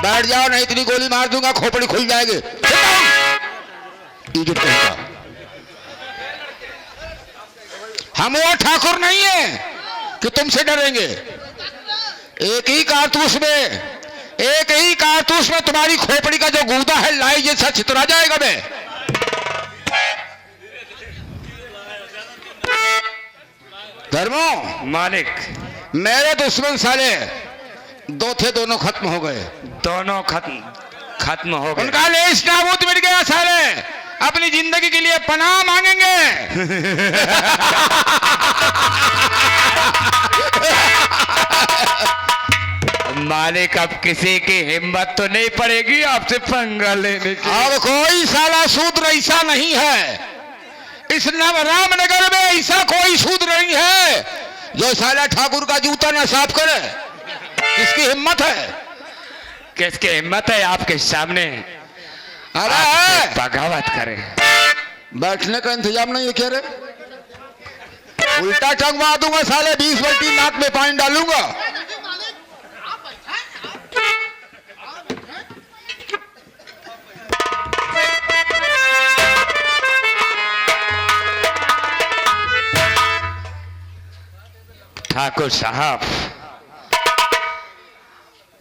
बैठ जाओ, नहीं इतनी गोली मार दूंगा खोपड़ी खुल जाएगी। इज्जत कहता, हम वो ठाकुर नहीं है कि तुमसे डरेंगे। एक ही कारतूस में तुम्हारी खोपड़ी का जो गूदा है लाई जैसा छितरा जाएगा। मैं धर्मो मालिक, मेरे दुश्मन साले दो थे, दोनों खत्म हो गए। दोनों खत्म हो गए। उनका लेश नाबूद मिट गया। साले अपनी जिंदगी के लिए पनाह मांगेंगे। मालिक, अब किसी की हिम्मत तो नहीं पड़ेगी आपसे पंगा लेने की। अब कोई साला शूद्र ऐसा नहीं है इस रामनगर में, ऐसा कोई शूद्र नहीं है जो साला ठाकुर का जूता ना साफ करे। किसकी हिम्मत है? किसकी हिम्मत है आपके सामने अरे बगावत करे? बैठने का इंतजाम नहीं है क्या रे? उल्टा टंगवा दूंगा साले, 20 बाल्टी नाक में पानी डालूंगा। ठाकुर साहब,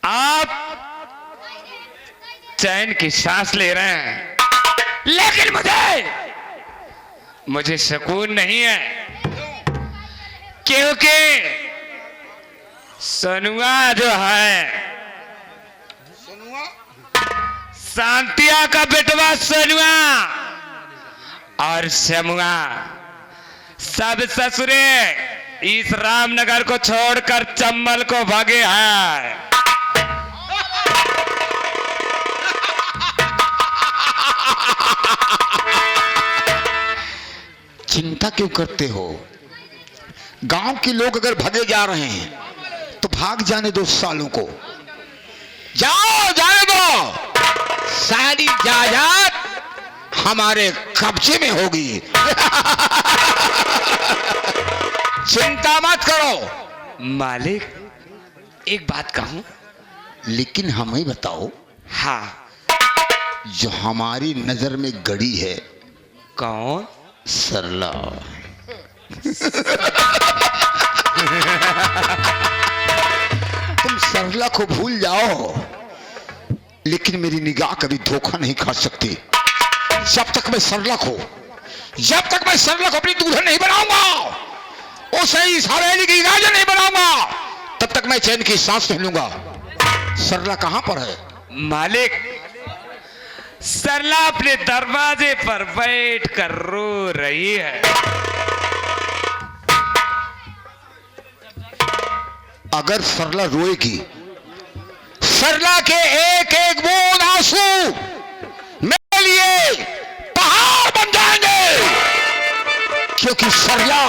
आप चैन की सांस ले रहे हैं, लेकिन मुझे सुकून नहीं है, क्योंकि सोनुआ जो है, शांतिया का बेटवा सोनुआ और शमुआ सब ससुरे इस रामनगर को छोड़कर चंबल को भागे हैं। चिंता क्यों करते हो? गांव के लोग अगर भागे जा रहे हैं तो भाग जाने दो सालों को। जाओ, जाने दो। सारी जायदाद हमारे कब्जे में होगी। चिंता मत करो। मालिक, एक बात कहूं? लेकिन हमें बताओ। हाँ। जो हमारी नजर में गड़ी है कौन? सरला। तुम सरला को भूल जाओ, लेकिन मेरी निगाह कभी धोखा नहीं खा सकती। जब तक मैं सरला को अपनी दुल्हन नहीं बनाऊंगा, उसे इस हवेली की राजा नहीं बनाऊंगा, तब तक मैं चैन की सांस नहीं लूंगा। सरला कहां पर है? मालिक, सरला अपने दरवाजे पर बैठ कर रो रही है। अगर सरला रोएगी, सरला के एक एक बूंद आंसू मेरे लिए पहाड़ बन जाएंगे, क्योंकि सरला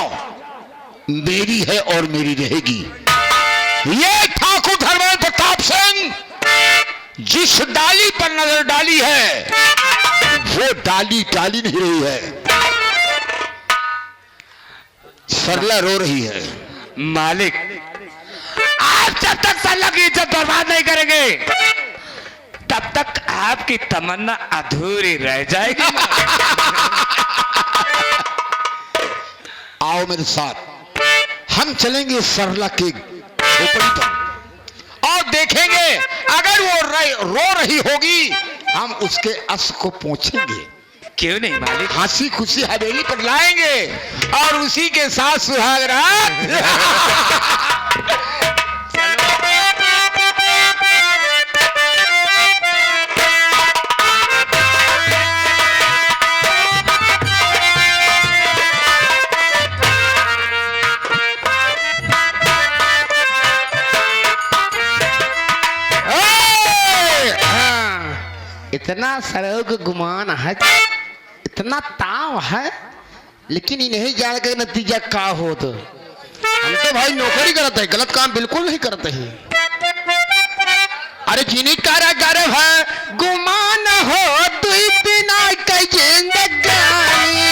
मेरी है और मेरी रहेगी। ये ठाकुर धर्मेंद्र प्रताप सिंह जिस डाली पर नजर डाली है, वो डाली डाली नहीं रही है। सरला रो रही है। मालिक, आप जब तक सरला की इज्जत बर्बाद नहीं करेंगे, तब तक आपकी तमन्ना अधूरी रह जाएगी। आओ मेरे साथ, हम चलेंगे सरला के खोपड़ी पर और देखेंगे, अगर वो रो रही होगी, हम उसके अस को पोंछेंगे। क्यों नहीं मालिक? हंसी खुशी हवेली पर लाएंगे और उसी के साथ सुहाग रात। इतना सरोग गुमान है, इतना ताव है, लेकिन इन्हें जान के नतीजा का हो। तो हम तो भाई नौकरी करते हैं, गलत काम बिल्कुल नहीं करते हैं। अरे चीनी कारा गरब है, गुमान हो तू बिना कई जिंदगानी।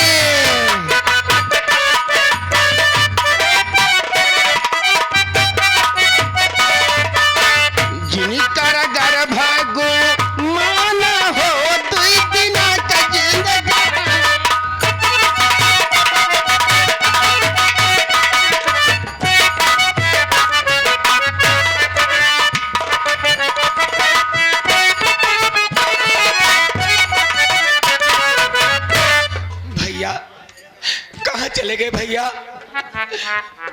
कहाँ चले गए भैया?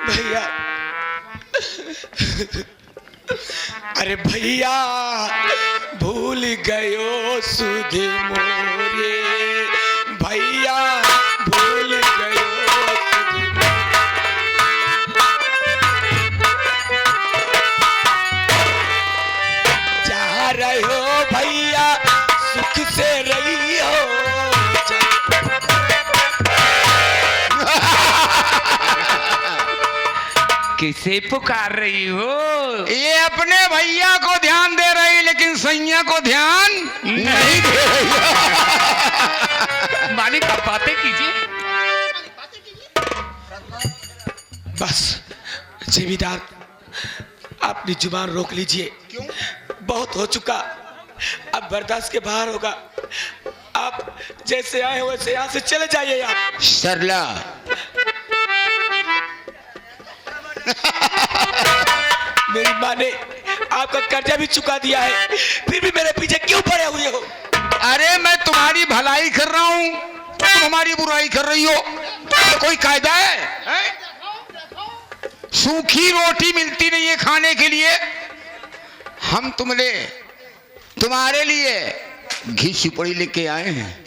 भैया, अरे भैया भूल गयो सुध मोरे, भैया भूल गयो सुध जा रहे हो भैया सुख से रही हो। किसे पुकार रही हो? ये अपने भैया को ध्यान दे रही, लेकिन सैया को ध्यान नहीं दे रही। मालिक आप बातें कीजिए। बस जमींदार, अपनी जुबान रोक लीजिए। क्यों? बहुत हो चुका, अब बर्दाश्त के बाहर होगा। आप जैसे आए हो वैसे यहाँ से चले जाइए। आप सरला, मेरी माँ ने आपका कर्जा भी चुका दिया है, फिर भी मेरे पीछे क्यों पड़े हुए हो? अरे मैं तुम्हारी भलाई कर रहा हूँ, तुम हमारी बुराई कर रही हो। तो कोई कायदा है, हैं? सूखी रोटी मिलती नहीं है खाने के लिए। हम तुम्हारे लिए घी सुपड़ी लेके आए हैं,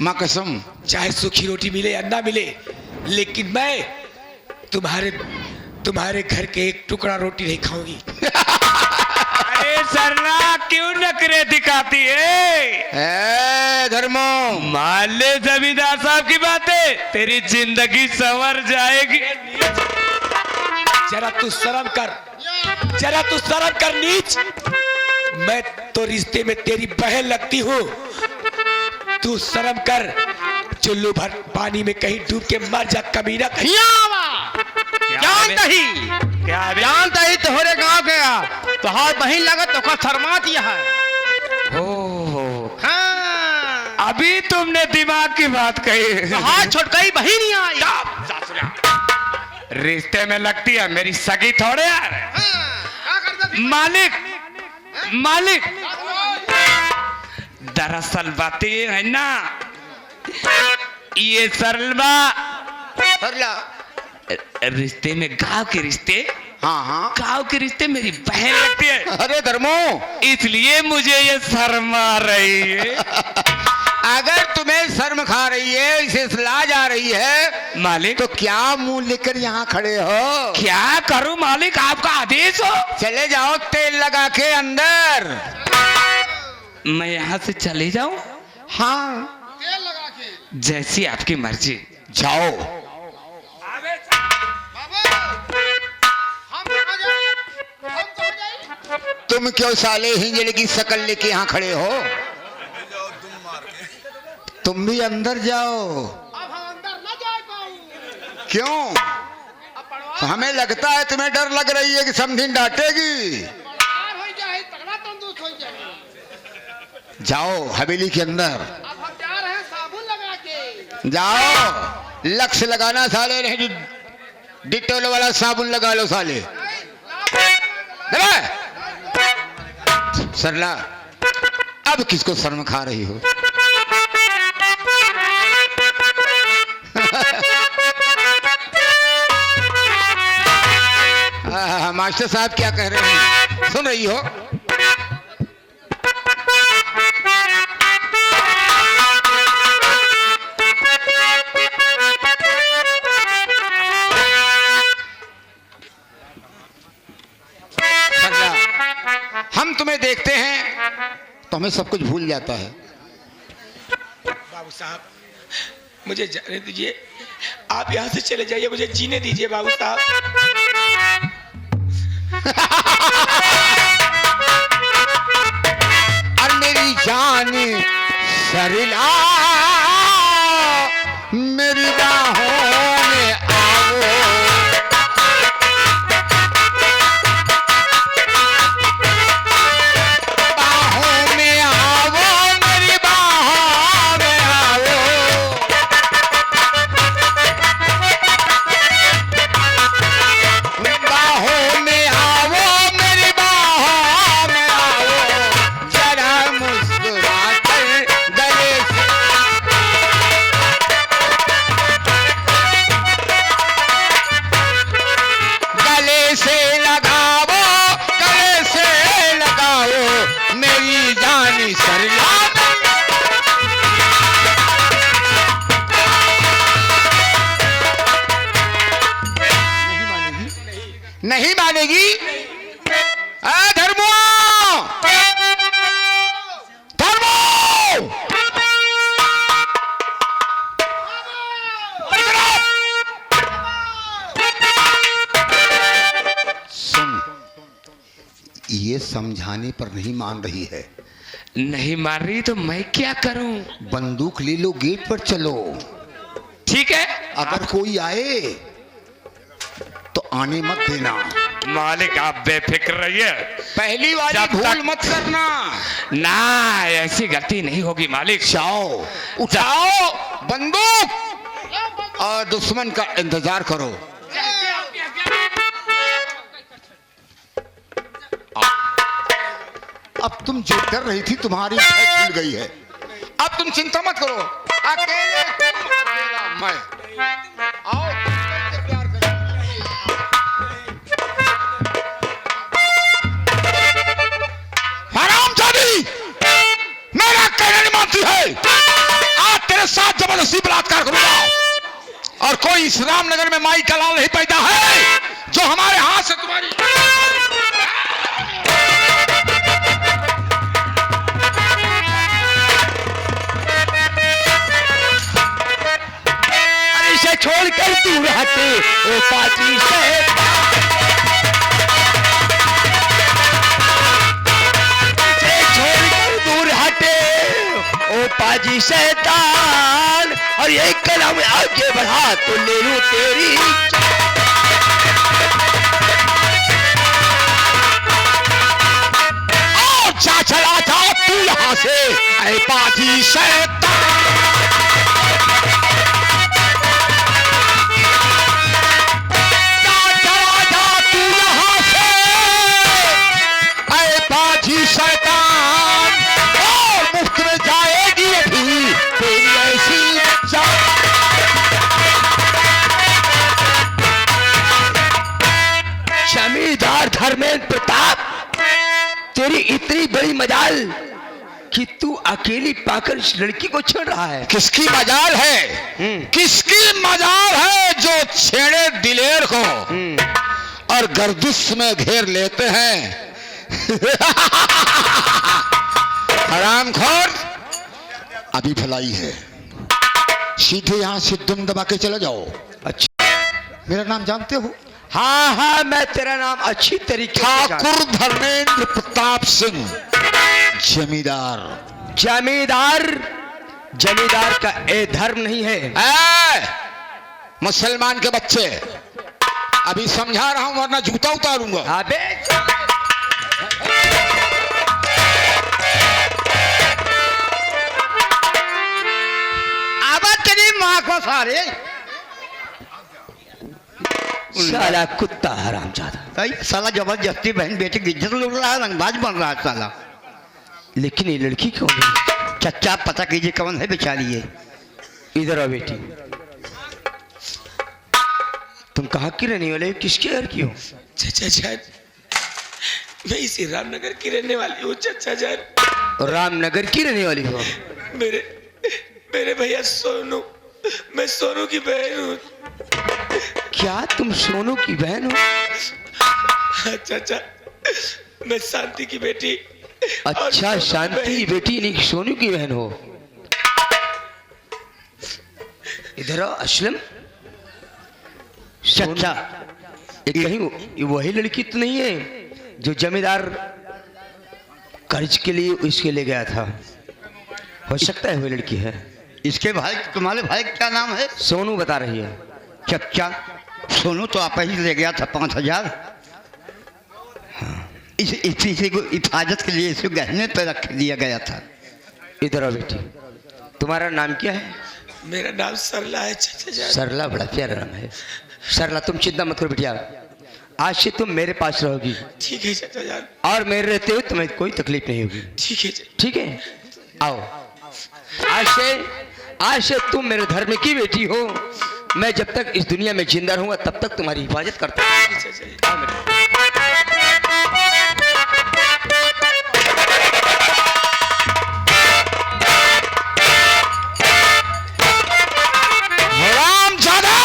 माँ कसम। चाहे सूखी रोटी मिले या ना मिले, लेकिन मैं तुम्हारे घर के एक टुकड़ा रोटी नहीं खाऊंगी। अरे सरला क्यों नखरे दिखाती है? धर्मो, मान ले जमींदार साहब की बातें, तेरी जिंदगी संवर जाएगी। जरा तू शर्म कर, जरा तू शर्म कर नीच। मैं तो रिश्ते में तेरी बहन लगती हूँ, तू शर्म कर। चुल्लू भर पानी में कहीं डूब के मर जा कमीना कहीं। जानता ही तोहरे गांव गया तो हाथ बहिन लगत तो शर्मा दिया है। ओह, हाँ। अभी तुमने दिमाग की बात कही। हाथ छोटकाई बहिन ही आई। रिश्ते में लगती है, मेरी सगी थोड़े यार। मालिक, मालिक, दरअसल बात ये है ना, ये सरलबा सरला, रिश्ते में गांव के रिश्ते, हाँ हाँ, गांव के रिश्ते मेरी बहन लगती है, अरे धर्मो, इसलिए मुझे ये शर्म आ रही है। अगर तुम्हें शर्म खा रही है, इसे लाज आ रही है मालिक, तो क्या मुंह लेकर यहाँ खड़े हो? क्या करूं मालिक, आपका आदेश हो। चले जाओ तेल लगा के अंदर। मैं यहाँ से चले जाऊं? हाँ, जैसी आपकी मर्जी। जाओ। तुम क्यों साले हिंजड़े की शकल लेके यहाँ खड़े हो? तुम भी अंदर जाओ। अब हम अंदर न जा पाऊं। क्यों? हमें लगता है तुम्हें डर लग रही है कि समधिन डांटेगी। बड़ार हो जाए, तगड़ा तंदुरुस्त हो जाए। जाओ हवेली के अंदर। अब हम जा रहे हैं साबुन लगा के। जाओ, लक्स लगाना साले, नहीं डिटोल वाला साबुन लगा लो साले। सरला, अब किसको शर्म खा रही हो? मास्टर साहब क्या कह रहे हैं, सुन रही हो? हम तुम्हें देखते हैं तो हमें सब कुछ भूल जाता है। बाबू साहब, मुझे जाने दीजिए, आप यहाँ से चले जाइए, मुझे जीने दीजिए बाबू साहब। और मेरी जान सरला, मेरी बाहों में आओ। बाहों में आओ, मेरी बाहों में आओ। बाहों में आओ, मेरी बाहों में आओ। जरा मुस्कुरा कर गले से मानेगी? धर्मो, धर्मो, सुन, ये समझाने पर नहीं मान रही है। नहीं मार रही तो मैं क्या करूं? बंदूक ले लो, गेट पर चलो। ठीक है, अगर कोई आए तो आने मत देना। मालिक आप बेफिक्र रहिए। पहली वाली जब भूल तक- मत करना। ना, ऐसी गलती नहीं होगी मालिक। जाओ, उठाओ बंदूक और दुश्मन का इंतजार करो। अब तुम जो कर रही थी तुम्हारी भय खुल गई है। अब तुम चिंता मत करो। अकेले तुम, अकेला मैं। आओ, तुमसे प्यार करेंगे। हरामजादी, मेरा कहना नहीं मानती है। आज तेरे साथ जबरदस्ती बलात्कार करूंगा। और कोई इस रामनगर में माई का लाल नहीं पैदा है जो हमारे हाथ से तुम्हारी इसे छोड़कर दूर हटे ओ पाजी शैतान। इसे छोड़कर दूर हटे ओ पाजी शैतान। और ये कदम आगे बढ़ा तो ले लूं तेरी। और जा चला जा तू यहां से ऐ पाजी शैतान। शैतान और मुफ्त में जाएगी अभी तेरी ऐसी जमींदार धर्मेंद्र प्रताप, तेरी इतनी बड़ी मजाल कि तू अकेली पाकर इस लड़की को छेड़ रहा है। किसकी मजाल है? किसकी मजाल है जो छेड़े दिलेर को और गर्दिश में घेर लेते हैं? हरामखोर, अभी भलाई है। सीधे यहां से दुम दबा के चले जाओ। अच्छा, मेरा नाम जानते हो? हाँ हाँ, मैं तेरा नाम अच्छी तरीके से जानता ठाकुर धर्मेंद्र प्रताप सिंह, जमींदार। जमींदार, जमींदार का ए धर्म नहीं है। मुसलमान के बच्चे, अभी समझा रहा हूं वरना जूता उतारूंगा। अबे तेरी माँ को सारे साला कुत्ता हरामजादा। साला जबरदस्ती बहन बेटे की इज्जत लूट रहा है, रंगबाज बन रहा है साला। लेकिन ये लड़की कौन है? चच्चा पता कीजिए कौन है बेचारी ये। इधर आ बेटी। तुम कहाँ की रहने वाले हो? किसके घर की हो? चाचा जान, मैं इसी रामनगर की रहने वाली हूँ चाचा जान। रामनगर की रहने वाली हो? मेरे भैया सोनू, मैं सोनू की बहन हूँ। क्या तुम सोनू की बहन हो? हाँ चाचा, मैं शांति की बेटी। अच्छा, शांति की बेटी नहीं, सोनू की बहन हो। इधर आओ असलम। चच्चा, ये कहीं ये वही लड़की तो नहीं है जो जमींदार कर्ज के लिए इसके ले गया था? हो सकता है वही लड़की है। इसके भाई, तुम्हारे भाई का नाम है? सोनू बता रही है। चच्चा, सोनू तो आप ही ले गया था 5,000। इसी को हिफाजत के लिए इसे गहने पर रख दिया गया था। इधर आओ बेटी। तुम्हारा नाम क्या है? मेरा नाम सरला है चाचा जान। सरला, बड़ा प्यारा नाम है। सरला, तुम चिंता मत करो बेटिया। आज से तुम मेरे पास रहोगी ठीक है चाचा जान। और मेरे रहते हुए तुम्हें कोई तकलीफ नहीं होगी। ठीक है चाचा। ठीक है, आओ। आज से तुम मेरे धर्म की बेटी हो। मैं जब तक इस दुनिया में जिंदा रहूंगा तब तक तुम्हारी हिफाजत करता हूं। चाचा जी। आओ बेटा। हरामजादा,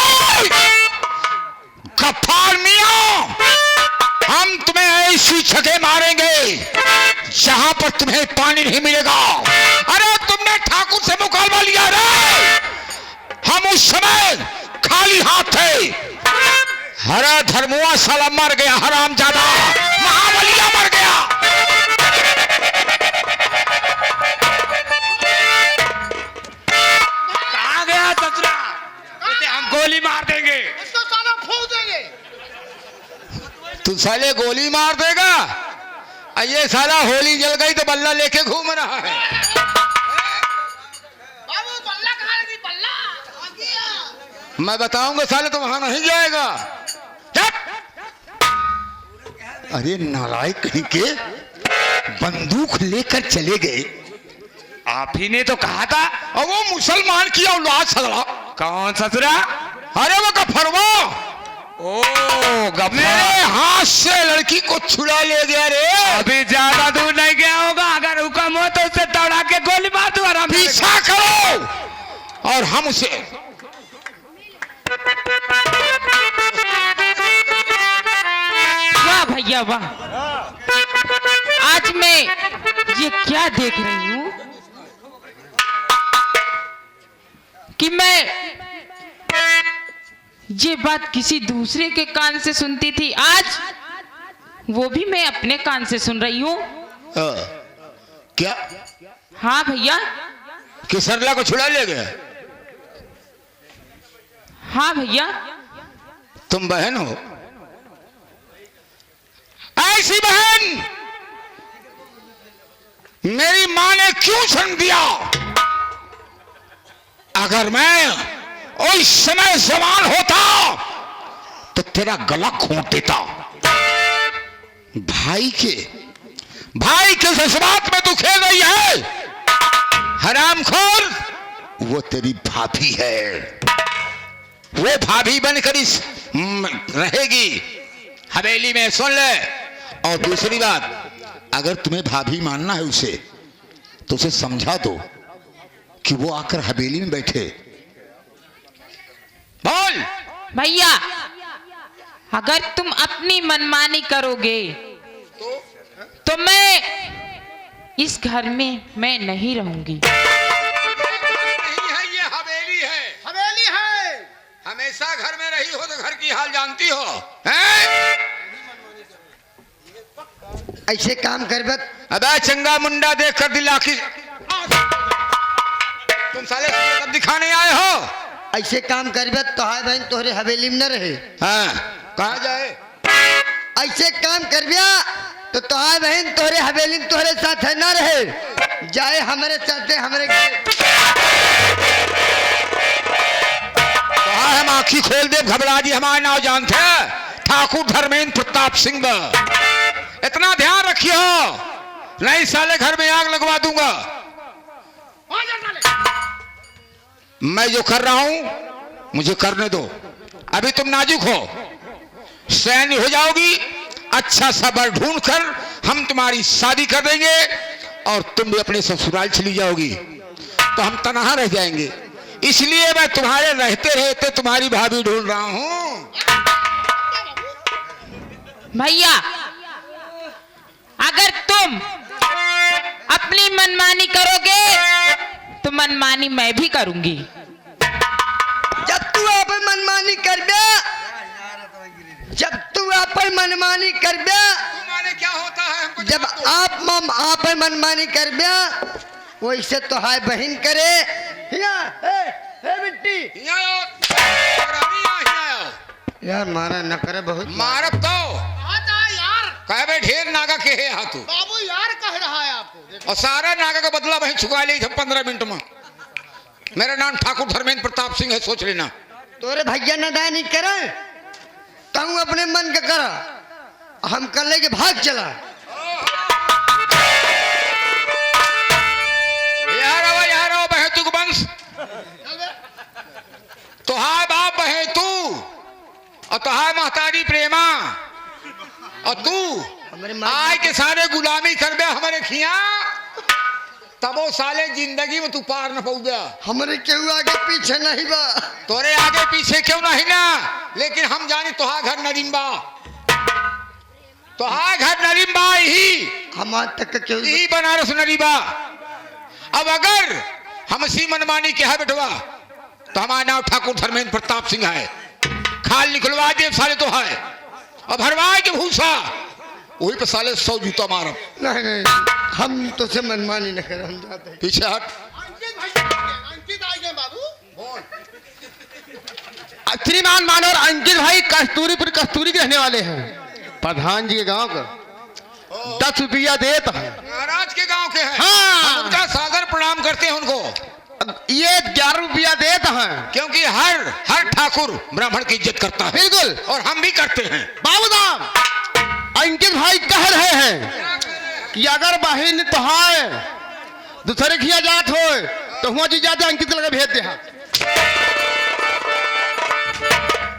गफ्फार मियां, ऐसी छके मारेंगे जहां पर तुम्हें पानी नहीं मिलेगा। अरे तुमने ठाकुर से मुकाबला लिया रे, हम उस समय खाली हाथ थे। हरा धर्मुआ साला मर गया, हरामजादा महाबलिया मर गया। कहाँ गया ससुरा? कहते हम गोली मार देंगे। इसको साला फूंक देंगे। तू साले गोली मार देगा, और ये साला होली जल गई तो बल्ला लेके घूम रहा है। बाबू बल्ला कहाँ लगी? बल्ला आ गया। मैं बताऊंगा साले तो वहां नहीं जाएगा। चुप! अरे नालायक कहीं के, बंदूक लेकर चले गए। आप ही ने तो कहा था। और वो मुसलमान की औलाद सगड़ा। कौन ससुरा? अरे वो गफरवा ओ गफर। मेरे हाथ से लड़की को छुड़ा ले गया रे। अभी ज्यादा दूर नहीं गया होगा, अगर हुक्म हो तो उसे दौड़ा के गोली मार दूं आराम से। पीछा करो और हम उसे वाह भैया वाह, आज मैं ये क्या देख रही हूँ कि मैं ये बात किसी दूसरे के कान से सुनती थी, आज वो भी मैं अपने कान से सुन रही हूँ। क्या हाँ भैया, कि सरला को छुड़ा ले गया? हाँ भैया। तुम बहन हो? ऐसी बहन मेरी माँ ने क्यों जन्म दिया? अगर मैं उस समय जवान होता तो तेरा गला घोंट देता। भाई के जज्बात में तू खेल रही है, हरामखोर। वो तेरी भाभी है, वो भाभी बनकर इस रहेगी हवेली में, सुन ले। और दूसरी बात, अगर तुम्हें भाभी मानना है उसे, तो उसे समझा दो कि वो आकर हवेली में बैठे। बोल। भैया, अगर तुम अपनी मनमानी करोगे तो मैं इस घर में मैं नहीं रहूंगी। नहीं है, ये हवेली है। हवेली है। हमेशा घर में रही हो तो घर की हाल जानती हो, हैं? ऐसे काम कर बत। अबे चंगा मुंडा देख कर दिला की तुम साले कब दिखाने आए हो? ऐसे काम कर बत तो हाय बहन तोहरे हवेली में न रहे। हाँ, कहाँ जाए? ऐसे काम कर बिया तो तोहार बहन तोहरे हवेली में तोहरे साथ है न रहे, जाए हमारे साथ हमारे घर। कहा हम आँखी खोल दे, घबरा दी। हमारे नाम जानते हैं, ठाकुर धर्मेंद्र प्रताप सिंह। इतना ध्यान रखियो, नहीं साले घर में आग लगवा दूंगा। आ जा साले। मैं जो कर रहा हूं मुझे करने दो। अभी तुम नाजुक हो, सैनी हो जाओगी। अच्छा सा बर ढूंढ कर हम तुम्हारी शादी कर देंगे और तुम भी अपने ससुराल चली जाओगी, तो हम तनहा रह जाएंगे। इसलिए मैं तुम्हारे रहते रहते तुम्हारी भाभी ढूंढ रहा हूं। भैया, अगर तुम अपनी मनमानी करोगे तो मनमानी मैं भी करूंगी। जब तू अपन मनमानी कर बिया, जब तू अपन मनमानी कर बिया, माने क्या होता है हमको जब आप अपन मनमानी कर बिया, वैसे तो हाय बहन करे। बेटी यार मारा न करे बहुत मारब तो आ जा यार। कह बे ढेर नागा के है हाथू, बाबू यार कह रहा है आपको। और सारा नागा का बदला वहीं चुका ले 15 मिनट में। मेरा नाम ठाकुर धर्मेंद्र प्रताप सिंह है, सोच लेना। तोरे भैया न दाय नहीं करे, तू अपने मन का करा, हम कर ले के भाग चला। यार बहे तू वंश, तो हाय बाप बहे तू, और तो हाय महतारी प्रेमा, और तू हमारे आय के सारे गुलामी कर बे हमारे खिया, तब वो साले जिंदगी में तू पार न पहुंच गया। हमारे क्यों आगे पीछे नहीं बा, तोरे आगे पीछे क्यों नहीं ना, लेकिन हम जाने तुहार घर नदीम बा, तो हाँ घर नरीबा ही हमार तक क्यों ई बनारस नरीबा। अब अगर हम सी मनमानी के है बेटवा तो हमारा नाम ठाकुर धर्मेंद्र प्रताप सिंह है। खाल निकलवा दे साले तो है और भरवाए के भूसा वही पे साले 100 जूता मारो। नहीं नहीं हम तो से मनमानी न कर, हम जाते हैं। पीछे हट। अंकित आ गए बाबू। श्रीमान मानोर अंकित भाई कस्तूरीपुर कस्तूरी के रहने वाले हैं, प्रधान जी के गांव का 10 रुपया देता है। महाराज के गांव के हैं। हाँ। हम उनका सादर प्रणाम करते हैं उनको, ये 11 रुपया देता है। क्योंकि हर ठाकुर ब्राह्मण की इज्जत करता है। बिल्कुल। और हम भी करते हैं। बाबू साहब अंकित भाई कह रहे हैं कि अगर बहन तो है दूसरे खिया जात हो तो हुआ जी जाते अंकित लगे भेज दे।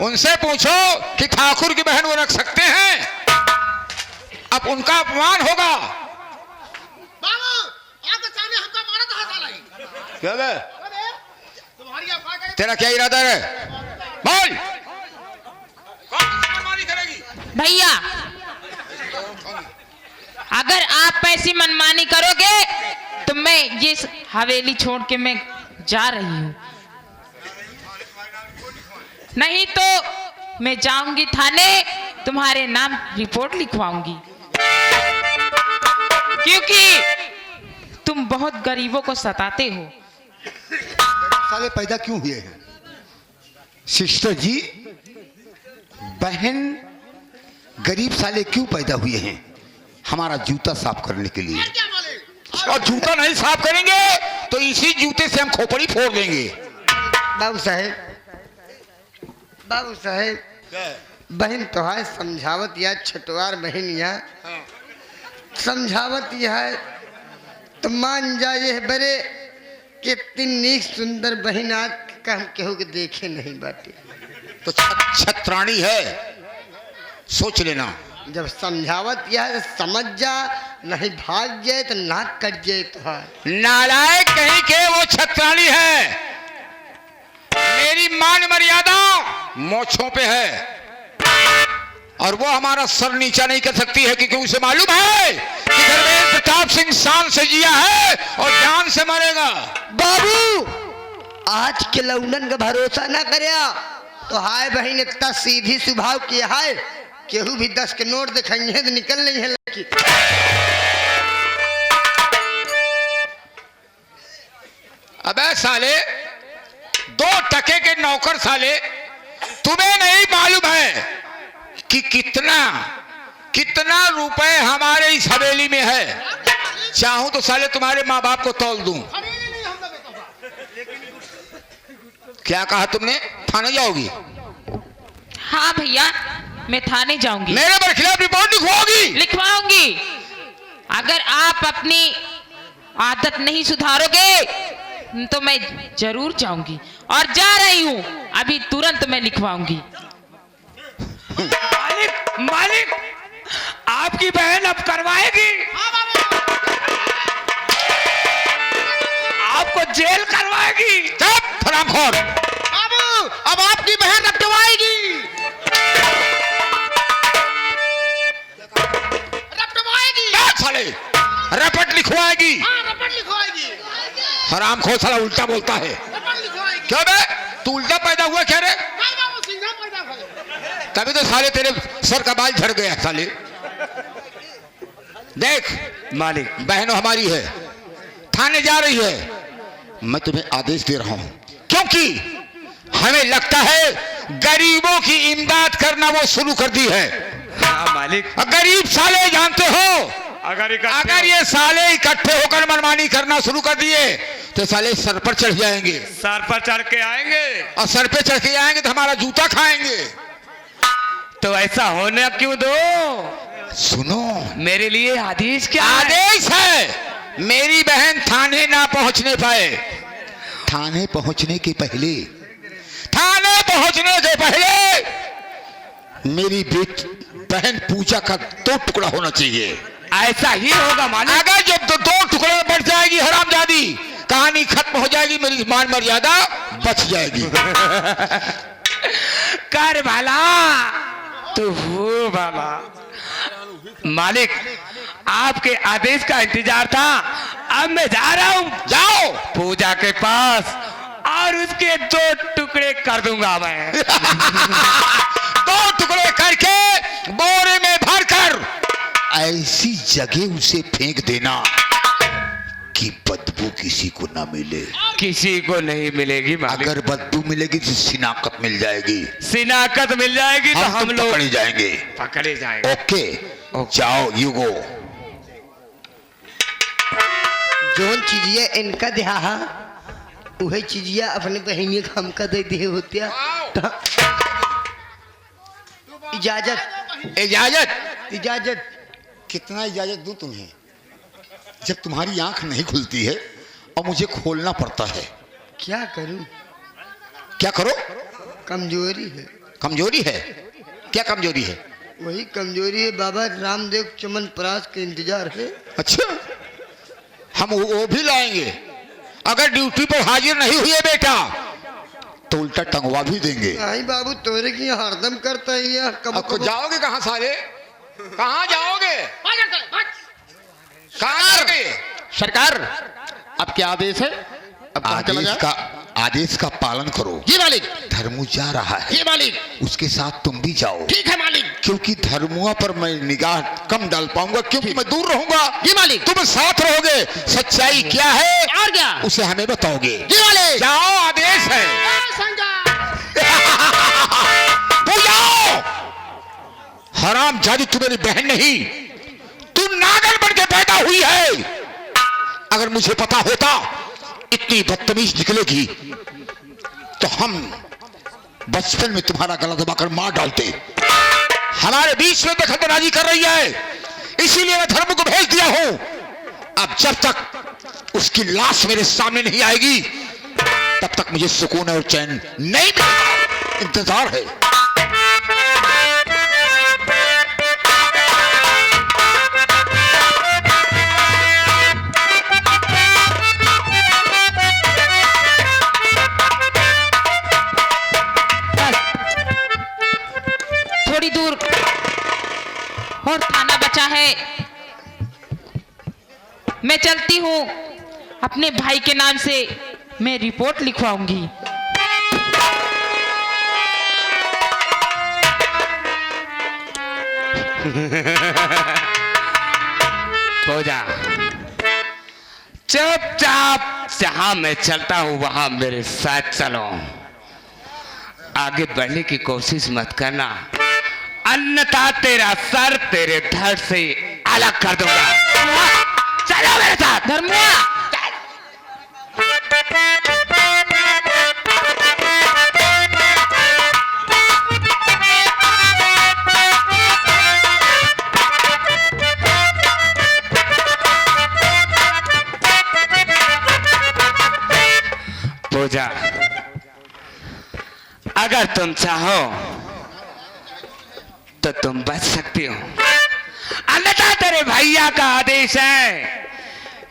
उनसे पूछो कि ठाकुर की बहन वो रख सकते हैं, अब उनका अपमान होगा। बाबू आपके सामने हमका मारा था साला ही। क्या है? अरे तुम्हारी अफवाह कही। तेरा क्या इरादा है? बोल। कौन मनमानी करेगी? भैया अगर आप ऐसी मनमानी करोगे तो मैं ये हवेली छोड़ के मैं जा रही हूँ, नहीं तो मैं जाऊंगी थाने, तुम्हारे नाम रिपोर्ट लिखवाऊंगी, क्योंकि तुम बहुत गरीबों को सताते हो। साले पैदा क्यों हुए हैं? सिस्टर जी, बहन गरीब साले क्यों पैदा हुए हैं? हमारा जूता साफ करने के लिए। क्या बोले? और जूता नहीं साफ करेंगे तो इसी जूते से हम खोपड़ी फोड़ देंगे। बाबू साहेब बहन तो है समझावत या छटवार बहन या समझावत यह है तो मान जाए बरे कितनी नीक सुंदर बहन आज का हम केहू के देखे नहीं बाटे। तो छत्राणी है, सोच लेना। जब समझावत यह समझ जा, नहीं भाग जाए तो नाक कट जाए तो है। नालायक कहीं के वो छत्राणी है। मेरी मान मर्यादा मोछों पे है और वो हमारा सर नीचा नहीं कर सकती है, क्योंकि उसे मालूम है कि धर्मेंद्र प्रताप सिंह शान से जिया है और जान से मरेगा। बाबू आज के लौंडन का भरोसा ना करया तो हाय बहन इतना सीधी स्वभाव की है, केहू भी 10 के नोट दिखाइए तो निकल नहीं है लड़की। अबे साले 2 टके के नौकर साले, तुम्हें नहीं मालूम है कि कितना रुपए हमारे इस हवेली में है। चाहूं तो साले तुम्हारे माँ बाप को तौल दूं। खरीदी नहीं हमने बेटा। क्या कहा तुमने? थाने जाओगी? हाँ भैया मैं थाने जाऊंगी, मेरे पर खिलाफ रिपोर्ट लिखवाओगी? लिखवाऊंगी। अगर आप अपनी आदत नहीं सुधारोगे तो मैं जरूर जाऊंगी और जा रही हूँ अभी तुरंत मैं लिखवाऊंगी। मालिक आपकी बहन अब करवाएगी, आपको जेल करवाएगी। चुप हरामखोर। बाबू अब आपकी बहन रटवाएगी। रपटवाएगी। साले रपट लिखवाएगी। हाँ रपट लिखवाएगी। हरामखोर साला उल्टा बोलता है। रपट लिखवाएगी। क्या बे तू उल्टा पैदा हुआ क्या रे? नहीं बाबू सीधा पैदा करे। तभी तो साले तेरे सर का बाल झड़ गया साले। देख मालिक बहनों हमारी है, थाने जा रही है। मैं तुम्हें आदेश दे रहा हूं क्योंकि हमें लगता है गरीबों की इमदाद करना वो शुरू कर दी है। हाँ मालिक, गरीब साले जानते हो, अगर ये साले इकट्ठे होकर मनमानी करना शुरू कर दिए तो साले सर पर चढ़ जाएंगे सर पर चढ़ के आएंगे और सर पे चढ़ के आएंगे तो हमारा जूता खाएंगे। तो ऐसा होने क्यों दो। सुनो, मेरे लिए आदेश क्या है? आदेश है मेरी बहन थाने ना पहुंचने पाए। थाने पहुंचने के पहले मेरी बहन पूजा का 2 टुकड़ा होना चाहिए। ऐसा ही होगा मालिक। अगर जब 2 टुकड़े में बढ़ जाएगी हरामजादी, कहानी खत्म हो जाएगी, मेरी मान मर्यादा बच जाएगी। कर भला तो हो भला। मालिक, आपके आदेश का इंतजार था। अब मैं जा रहा हूँ। जाओ। पूजा के पास और उसके 2 टुकड़े कर दूंगा मैं। 2 टुकड़े करके बोरे में भरकर ऐसी जगह उसे फेंक देना कि बदबू किसी को ना मिले। किसी को नहीं मिलेगी मालिक। अगर बदबू मिलेगी तो शिनाख्त मिल जाएगी। शिनाख्त मिल जाएगी तो हम लोग पकड़े जाएंगे। पकड़े जाएंगे। ओके, जाओ, यू गो। जोन चीजिए इनका देहा वही चीजिया अपने बहनी का हमका दे दिए होते। इजाजत इजाजत। इजाजत। कितना इजाजत दूं तुम्हें जब तुम्हारी आंख नहीं खुलती है और मुझे खोलना पड़ता है। क्या करूं? क्या करो? कमजोरी है। कमजोरी है? क्या कमजोरी है? वही कमजोरी है बाबा रामदेव चमन परास के इंतजार है। अच्छा, हम वो भी लाएंगे। अगर ड्यूटी पर हाजिर नहीं हुए बेटा तो उल्टा टंगवा भी देंगे। आई बाबू तोरे की हरदम करता ही है। अब जाओगे कहाँ साले? कहाँ जाओगे? भाग जाते हैं, भाग। कहाँ जाओगे? सरकार, अब क्या आदेश है? अब कहाँ चला जाए? आदेश का पालन करो। जी मालिक। धर्मू जा रहा है। जी मालिक। उसके साथ तुम भी जाओ। ठीक है मालिक। क्योंकि धर्मुआ पर मैं निगाह कम डाल पाऊंगा क्योंकि मैं दूर रहूंगा। जी मालिक। तुम साथ रहोगे। सच्चाई क्या है और क्या? उसे हमें बताओगे। जी मालिक। जाओ, आदेश है। तो जाओ। हराम जादी, तू मेरी बहन नहीं, तू नागन बन के पैदा हुई है। अगर मुझे पता होता इतनी बदतमीज निकलेगी तो हम बचपन में तुम्हारा गला दबाकर मार डालते। हमारे बीच में दखलंदाजी कर रही है, इसीलिए मैं धर्म को भेज दिया हूं। अब जब तक उसकी लाश मेरे सामने नहीं आएगी तब तक मुझे सुकून और चैन नहीं मिलेगा। इंतजार है। थोड़ी दूर और थाना बचा है। मैं चलती हूँ। अपने भाई के नाम से मैं रिपोर्ट लिखवाऊंगी। पूजा, चुपचाप जहां मैं चलता हूं वहां मेरे साथ चलो। आगे बढ़ने की कोशिश मत करना, अन्यथा तेरा सर तेरे धड़ से अलग कर दूंगा। चलो मेरे साथ। धर्मुआ, पूजा, अगर तुम चाहो तो तुम बच सकती हो, अन्यथा तेरे भैया का आदेश है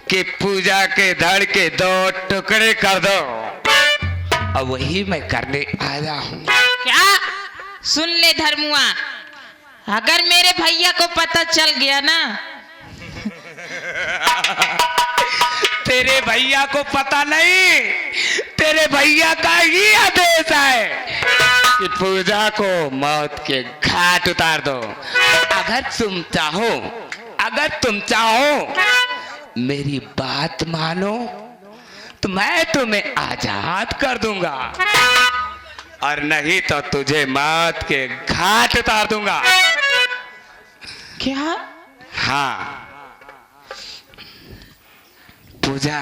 कि पूजा के धड़ के 2 टुकड़े कर दो। अब वही मैं करने आया हूं। क्या? सुन ले धर्मुआ, अगर मेरे भैया को पता चल गया ना, तेरे भैया को पता नहीं, तेरे भैया का ही आदेश है कि पूजा को मौत के घाट उतार दो। अगर तुम चाहो मेरी बात मानो तो मैं तुम्हें आजाद कर दूंगा, और नहीं तो तुझे मौत के घाट उतार दूंगा। क्या? हाँ पूजा,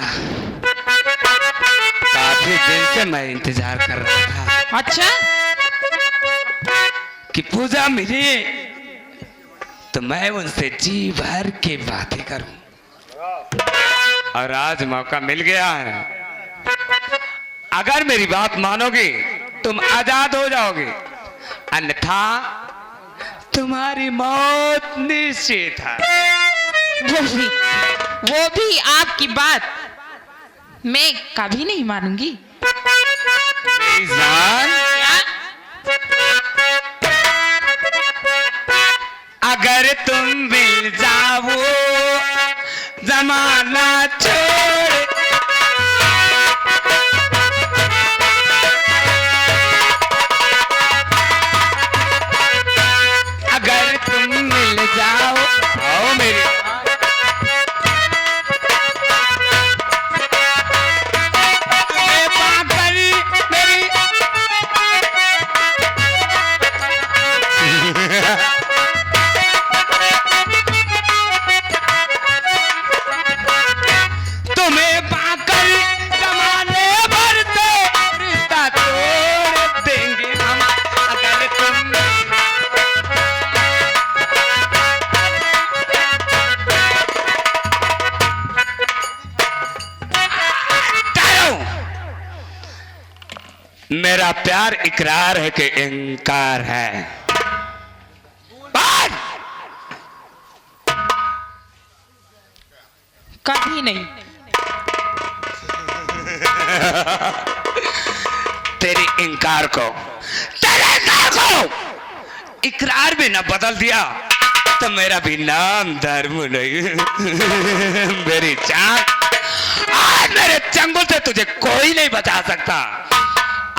काफी दिन से मैं इंतजार कर रहा था। अच्छा, कि पूजा मिले तो मैं उनसे जी भर के बातें करूं, और आज मौका मिल गया है। अगर मेरी बात मानोगी तुम आजाद हो जाओगे, अन्यथा तुम्हारी मौत निश्चित है। वो भी आपकी बात मैं कभी नहीं मानूंगी। मेरी जान, क्या? अगर तुम भी जमाना छोड़ अगर तुम मिल जाओ आओ मेरे तुम्हें पाकर मेरी तुम्हें पाकर जमाने भर से रिश्ता तोड़ देंगे हम अगर तुम ठहरो। मेरा प्यार इकरार है कि इनकार है। बात कभी नहीं। तेरे इनकार को इकरार में न बदल दिया तो मेरा भी नाम धर्म नहीं। मेरी जान आज मेरे चंगुल से तुझे कोई नहीं बचा सकता।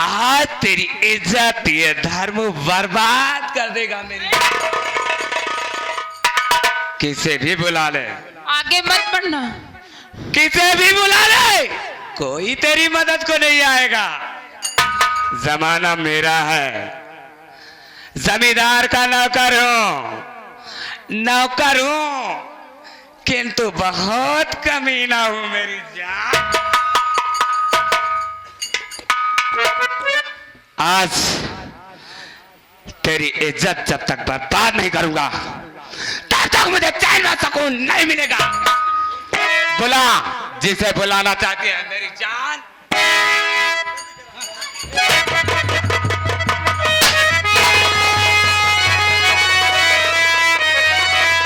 आज तेरी इज्जत ये धर्म बर्बाद कर देगा मेरी। किसे भी बुला ले, आगे मत बढ़ना। किसे भी बुला ले, कोई तेरी मदद को नहीं आएगा। जमाना मेरा है, जमींदार का नौकर हूं, किंतु बहुत कमीना हूं मेरी जान। आज तेरी इज्जत जब तक बर्बाद नहीं करूंगा तब तक मुझे चैन व सुकून नहीं मिलेगा। बुला जिसे बुलाना चाहती है मेरी जान।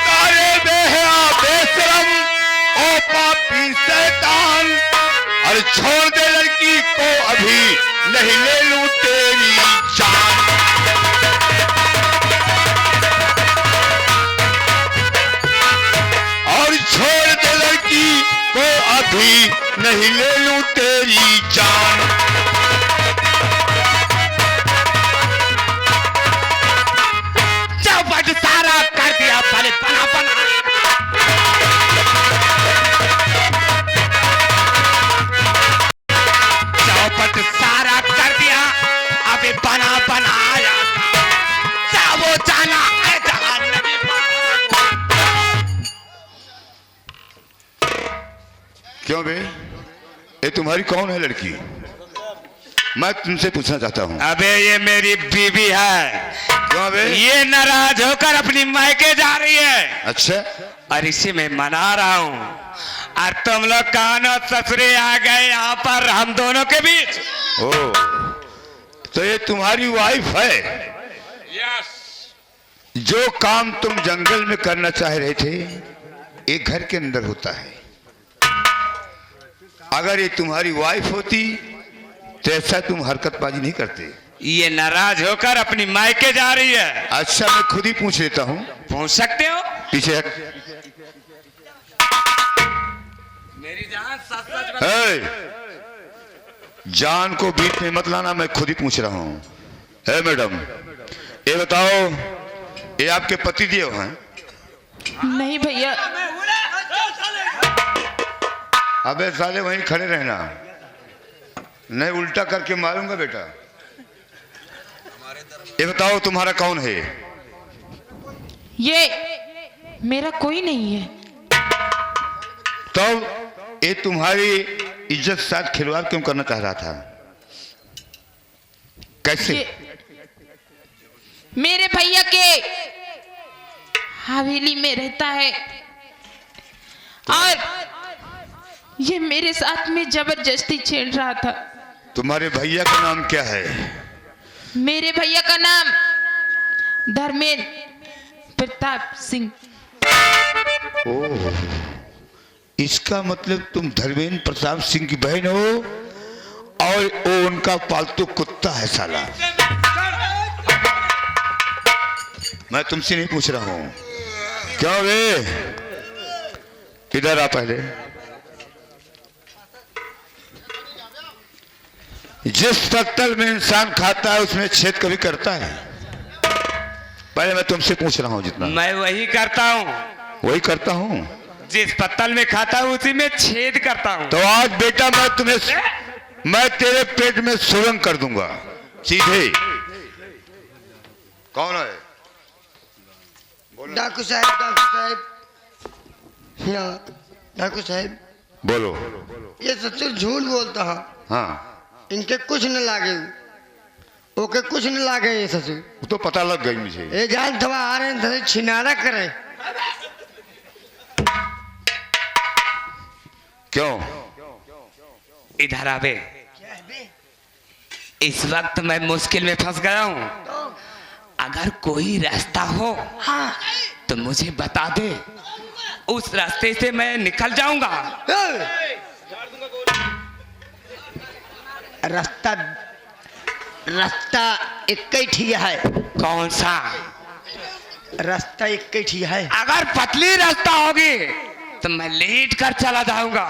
तारे बेहया बेशरम ओ पापी शैतान, और छोड़ दे लड़की को अभी नहीं ले लूं तेरी जान। और छोड़ दे लड़की को अभी नहीं ले लूं तेरी जान। चौपट सारा कर दिया भले बना बना। चौपट सारा कर दिया अभी बना बनाया। जाओ जाना है जहां नबी पाक। क्यों बे, ये तुम्हारी कौन है लड़की? मैं तुमसे पूछना चाहता हूँ। अबे ये मेरी बीवी है। क्यों बे? ये नाराज होकर अपनी मायके जा रही है अच्छा, और इसी में मना रहा हूँ। और तुम लोग कानो ससुरे आ गए यहाँ पर हम दोनों के बीच। ओ तो ये तुम्हारी वाइफ है? यस। जो काम तुम जंगल में करना चाह रहे थे ये घर के अंदर होता है। अगर ये तुम्हारी वाइफ होती तो ऐसा तुम हरकतबाजी नहीं करते। ये नाराज होकर अपनी मायके जा रही है। अच्छा, मैं खुद ही पूछ लेता हूँ। पूछ सकते हो। पीछे हट। मेरी जान सच सच ए, जान को बीच में मत लाना, मैं खुद ही पूछ रहा हूँ। है मैडम, ये बताओ ये आपके पति देव हैं? नहीं भैया। अबे साले वहीं खड़े रहना, नहीं उल्टा करके मारूंगा बेटा। ये बताओ तुम्हारा कौन है? ये मेरा कोई नहीं है। तो ये तुम्हारी इज्जत साथ खिलवाड़ क्यों करना चाह रहा था? कैसे? मेरे भैया के हवेली में रहता है और ये मेरे साथ में जबरदस्ती छेड़ रहा था। तुम्हारे भैया का नाम क्या है? मेरे भैया का नाम धर्मेंद्र प्रताप सिंह। ओह, इसका मतलब तुम धर्मेंद्र प्रताप सिंह की बहन हो और वो उनका पालतू कुत्ता है साला। मैं तुमसे नहीं पूछ रहा हूं। क्यों रे, इधर आ पहले। जिस पत्तल में इंसान खाता है उसमें छेद कभी करता है? पहले मैं तुमसे पूछ रहा हूं जितना। मैं वही करता हूँ, वही करता हूं। जिस पत्तल में खाता हूँ उसी में छेद करता हूँ। तो आज बेटा मैं तेरे पेट में सुरंग कर दूंगा सीधे। कौन है? डाकू साहब, डाकू साहब, यहाँ डाकू साहब। बोलो। ये ससुर झूठ बोलता है। हाँ, इनके कुछ न लागे, ओके कुछ न लागे ये ससुर। वो तो पता लग गई मुझे। ये जान थवा आ रहे हैं छिनारा करे। क्यों? इधर आवे। इस वक्त मैं मुश्किल में फंस गया हूँ। अगर कोई रास्ता हो तो मुझे बता दे, उस रास्ते से मैं निकल जाऊंगा। रास्ता एक ही ठिया है। कौन सा रास्ता एक ही ठिया है। अगर पतली रास्ता होगी तो मैं लेट कर चला जाऊंगा।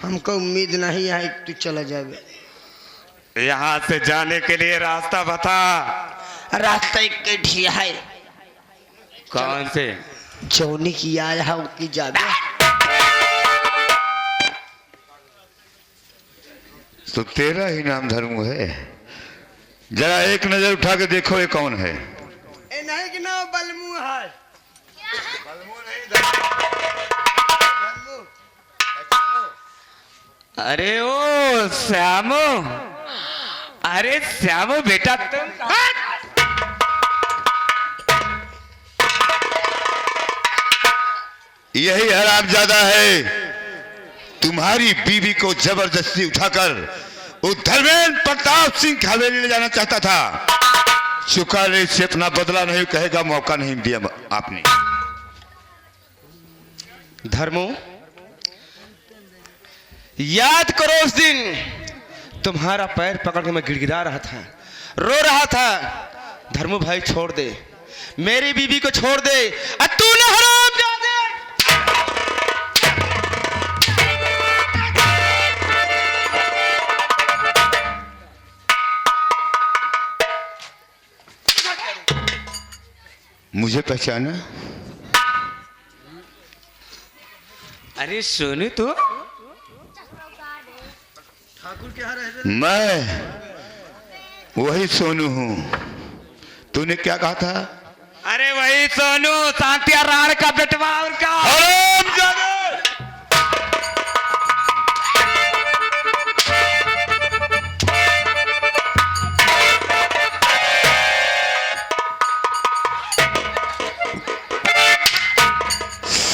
हमको उम्मीद नहीं है कि तू चला जाए। यहाँ से जाने के लिए रास्ता बता। रास्ता एक ही ठिया है। कौन से? चौनी की आया है उसकी जावे। तो तेरा ही नाम धर्मू है। जरा एक नजर उठा के देखो ये कौन है। ए नहीं कि नाम बलमू है। अरे ओ श्यामो, अरे श्यामो बेटा तुम यही हरामजादा है, तुम्हारी बीवी को जबरदस्ती उठाकर वो धर्मेंद्र प्रताप सिंह की हवेली ले जाना चाहता था। चुकाने से अपना बदला नहीं कहेगा, मौका नहीं दिया आपने। धर्मो, याद करो उस दिन तुम्हारा पैर पकड़ के मैं गिड़गिड़ा रहा था, रो रहा था, धर्मो भाई छोड़ दे, मेरी बीबी को छोड़ दे। तू न हरामजादे। मुझे पहचाना? अरे सोनू तो मैं वही सोनू हूँ। तूने क्या कहा था? अरे वही सोनू, शांतिया राण का बेटवा उनका।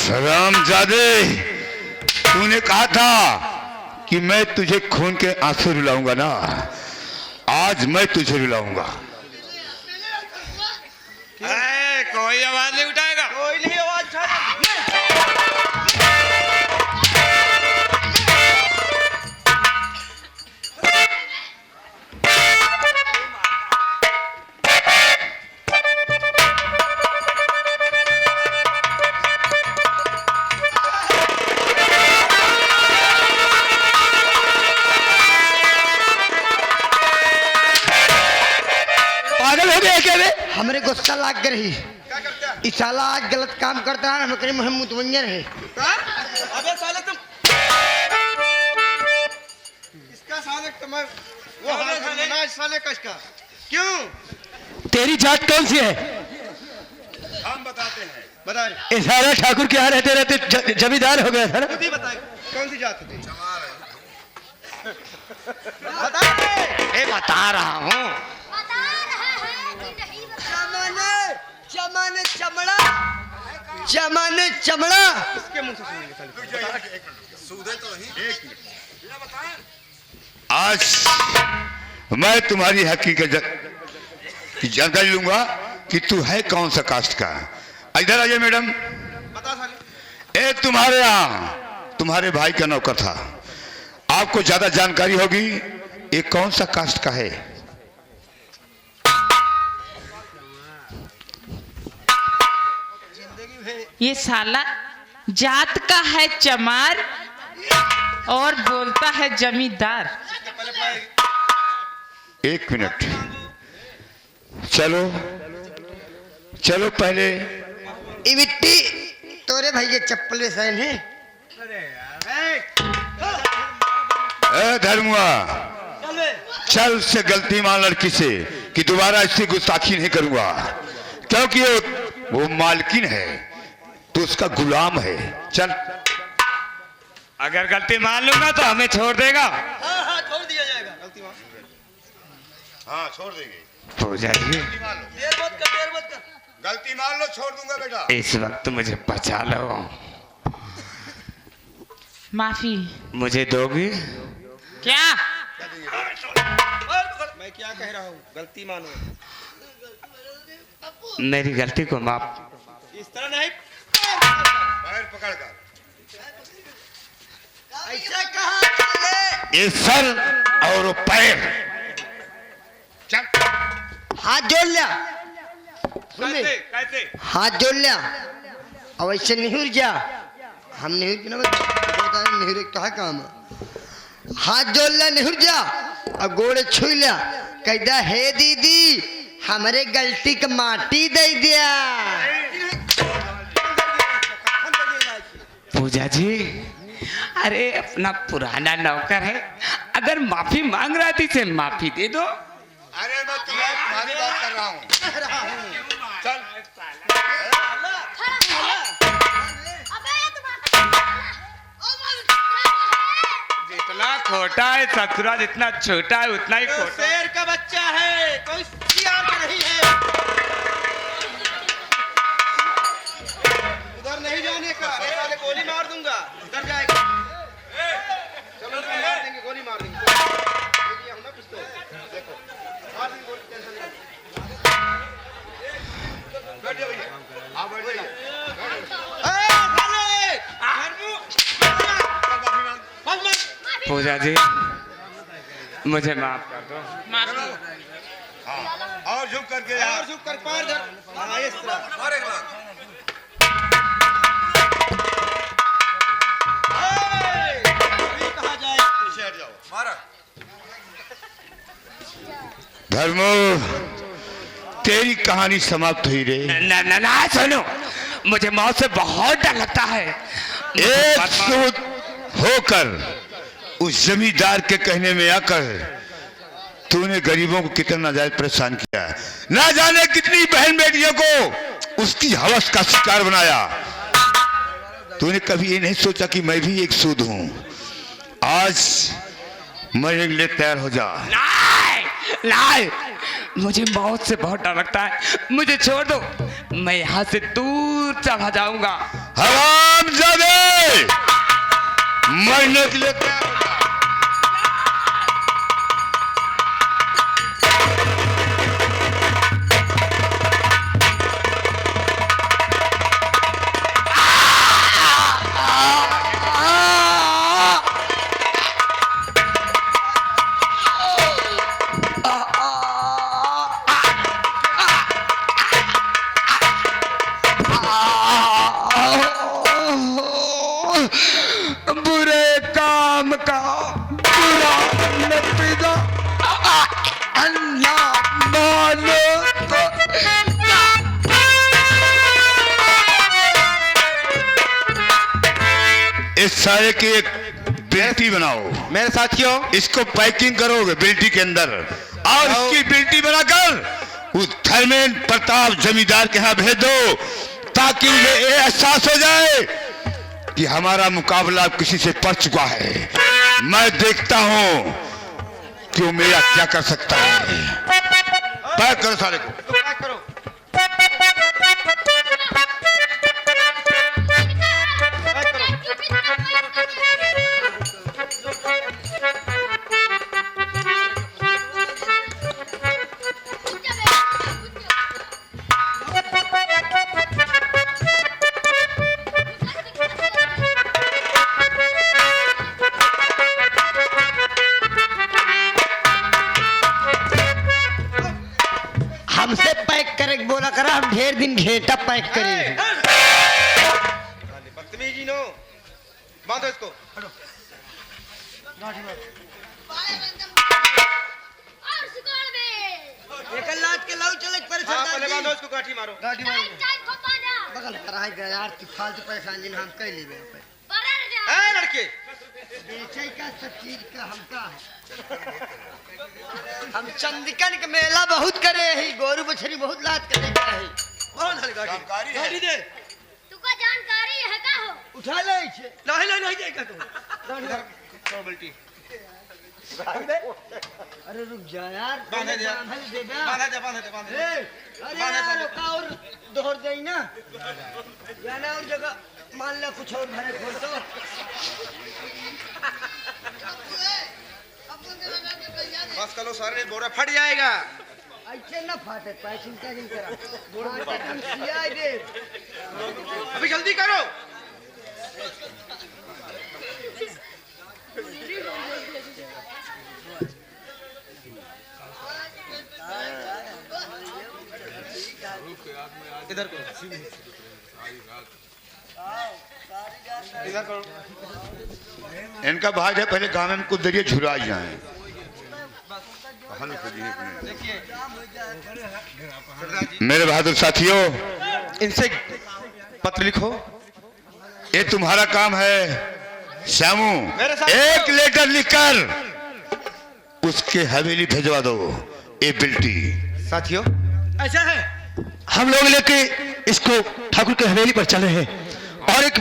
हरामजादे, तूने कहा था कि मैं तुझे खून के आंसू रुलाऊंगा ना, आज मैं तुझे रुलाऊंगा। कोई आवाज नहीं उठाएगा। कोई नहीं आवाज उठाएगा। पागल हो गया क्या रे? हमरे गुस्सा लाग कर ही इस साला आज गलत काम करता है। हम कहीं मुतवंजर है। अबे साले तुम इसका साले तुम्हें वो हमारे साले कश का क्यों? तेरी जात कौन सी है? हम बताते हैं। बता इस सारे ठाकुर के यहाँ रहते रहते जमींदार हो गया था ना? खुद ही बताए कौन सी जात थी? बता। बता रहा हूँ। चमन चमड़ा, चमन चमड़ा। इसके मुंह से सुनेंगे साले। आज मैं तुम्हारी हकीकत की जानकारी लूंगा कि तू है कौन सा कास्ट का। इधर आइए मैडम। बता साले। तुम्हारे यहाँ तुम्हारे भाई का नौकर था, आपको ज्यादा जानकारी होगी। ये कौन सा कास्ट का है? ये साला जात का है चमार और बोलता है जमींदार। एक मिनट, चलो चलो पहले ई बिट्टी तोरे भैया चप्पल सहन है। ए धर्मुआ, चल से गलती मान लड़की से कि दोबारा इससे गुस्ताखी नहीं करूंगा, क्योंकि वो मालकिन है तो उसका गुलाम है। चल। अगर गलती मान लूंगा तो हमें छोड़ देगा। हाँ छोड़ दिया जाएगा। गलती मान, हाँ छोड़ देंगे। पूजा जी देर मत कर। गलती मान लो, छोड़ दूंगा बेटा। इस वक्त मुझे बचा लो। माफी मुझे दोगी? क्या? मैं क्या कह रहा हूँ, गलती मानो। मेरी गलती को माफ। इस तरह नहीं, पैर पकड़ कर। ऐसा कहाँ चले? ये सर और वो पैर। चल। हाथ जोड़ लिया। सुन ले, कैसे? हाथ जोड़ लिया। अब ऐसे निहुर जा। हम निहुर के ना बता, निहुर एक तो है काम। हाथ जोड़ लिया, निहुर जा और गोड़े छू लिया। कहदा हे दीदी हमारे गलती का माटी दे दिया। पूजा जी, अरे अपना पुराना नौकर है, अगर माफी मांग रहा थी से माफी दे दो। अरे मैं तुम्हारी बात कर रहा हूँ। चल। जितना खोटा है ससुरा, जितना छोटा है उतना ही खोटा। शेर का बच्चा है, कोई सियार का नहीं है। उधर नहीं जाने का, साले गोली मार दूंगा। उधर जाएगा, चलो मार देंगे, गोली मार देंगे। ये हम ना पिस्तौल, देखो मार देंगे गोली, टेंशन नहीं। बैठ जाओ भैया, हाँ बैठ जाइए। पूजा जी मुझे माफ कर दो। हाँ, और झुक करके और झुक कर पैर धर। हाँ इस तरह मारे कहाँ जाए, पीछे हट जाओ। मारा धर्मो, तेरी कहानी समाप्त हुई रे। ना सुनो, मुझे मौत से बहुत डर लगता है। एक सूद होकर उस जमींदार के कहने में आकर तूने गरीबों को कितना नाजायज परेशान किया, ना जाने कितनी बहन बेटियों को उसकी हवस का शिकार बनाया। तूने कभी ये नहीं सोचा कि मैं भी एक सूद हूं। आज मरने के लिए तैयार हो जा। नहीं, मुझे मौत से बहुत डर लगता है, मुझे छोड़ दो, मैं यहाँ से दूर चला जाऊंगा। हरामजादे, मरने के लिए तैयार हो जा। बुरे काम का बुरा नतीजा अल्लाह मानो तो। इस सारे की एक बिल्टी बनाओ मेरे साथियों, इसको पैकिंग करोगे बिल्टी के अंदर और इसकी बिल्टी बनाकर उस धर्मेंद्र प्रताप जमींदार के यहाँ भेज दो, ताकि उन्हें ये एहसास हो जाए कि हमारा मुकाबला किसी से पड़ चुका है। मैं देखता हूं कि वो मेरा क्या कर सकता है। पैक करो सारे को। पैक करो। हमसे पैक करे बोला करा, हम ढेर दिन घेटा पैक करे। बदतमीजी तीनों बांधो इसको। एक लात के लाओ चले पर हाँ पहले बांधो इसको, गाठी मारो। गाड़ी मार बगल पर आ गया यार, तू फालतू पैसा जिन हम कह लेबे ए लड़के बेचे का सब चीज का हमका है। हम चंदिकन के मेला बहुत करे ही, गोरू बछरी बहुत लात करे का है। कौन है गाठी? गाड़ी दे तुका जानकारी है का हो? उठा ले इसे। नहीं नहीं नहीं जाएगा तू। प्रॉपर्टी अरे रुक जा यार, बांधे दे। बांधे दे ना। बांधे दे बांधे दे बांधे दे। ए, अरे यार का और दोहर जाई ना, जाना और जगह मान ला कुछ और भरे खोल तो। बस करो सारे बोरा फट जाएगा। ऐसे ना फाटे पाए, चिंता नहीं करा। बोरा हम सिया दे। अभी जल्दी करो। इधर करो, इधर करो। इनका भाग है पहले गांव में कुछ दरिए झुरा जाए। देखिए मेरे बहादुर साथियों, इनसे पत्र लिखो। ये तुम्हारा काम है श्यामू। मेरे साथ एक लेटर लिखकर उसके हवेली भेजवा दो। ये बिल्टी साथियों ऐसा है, हम लोग लेके इसको ठाकुर के हवेली पर चले हैं और एक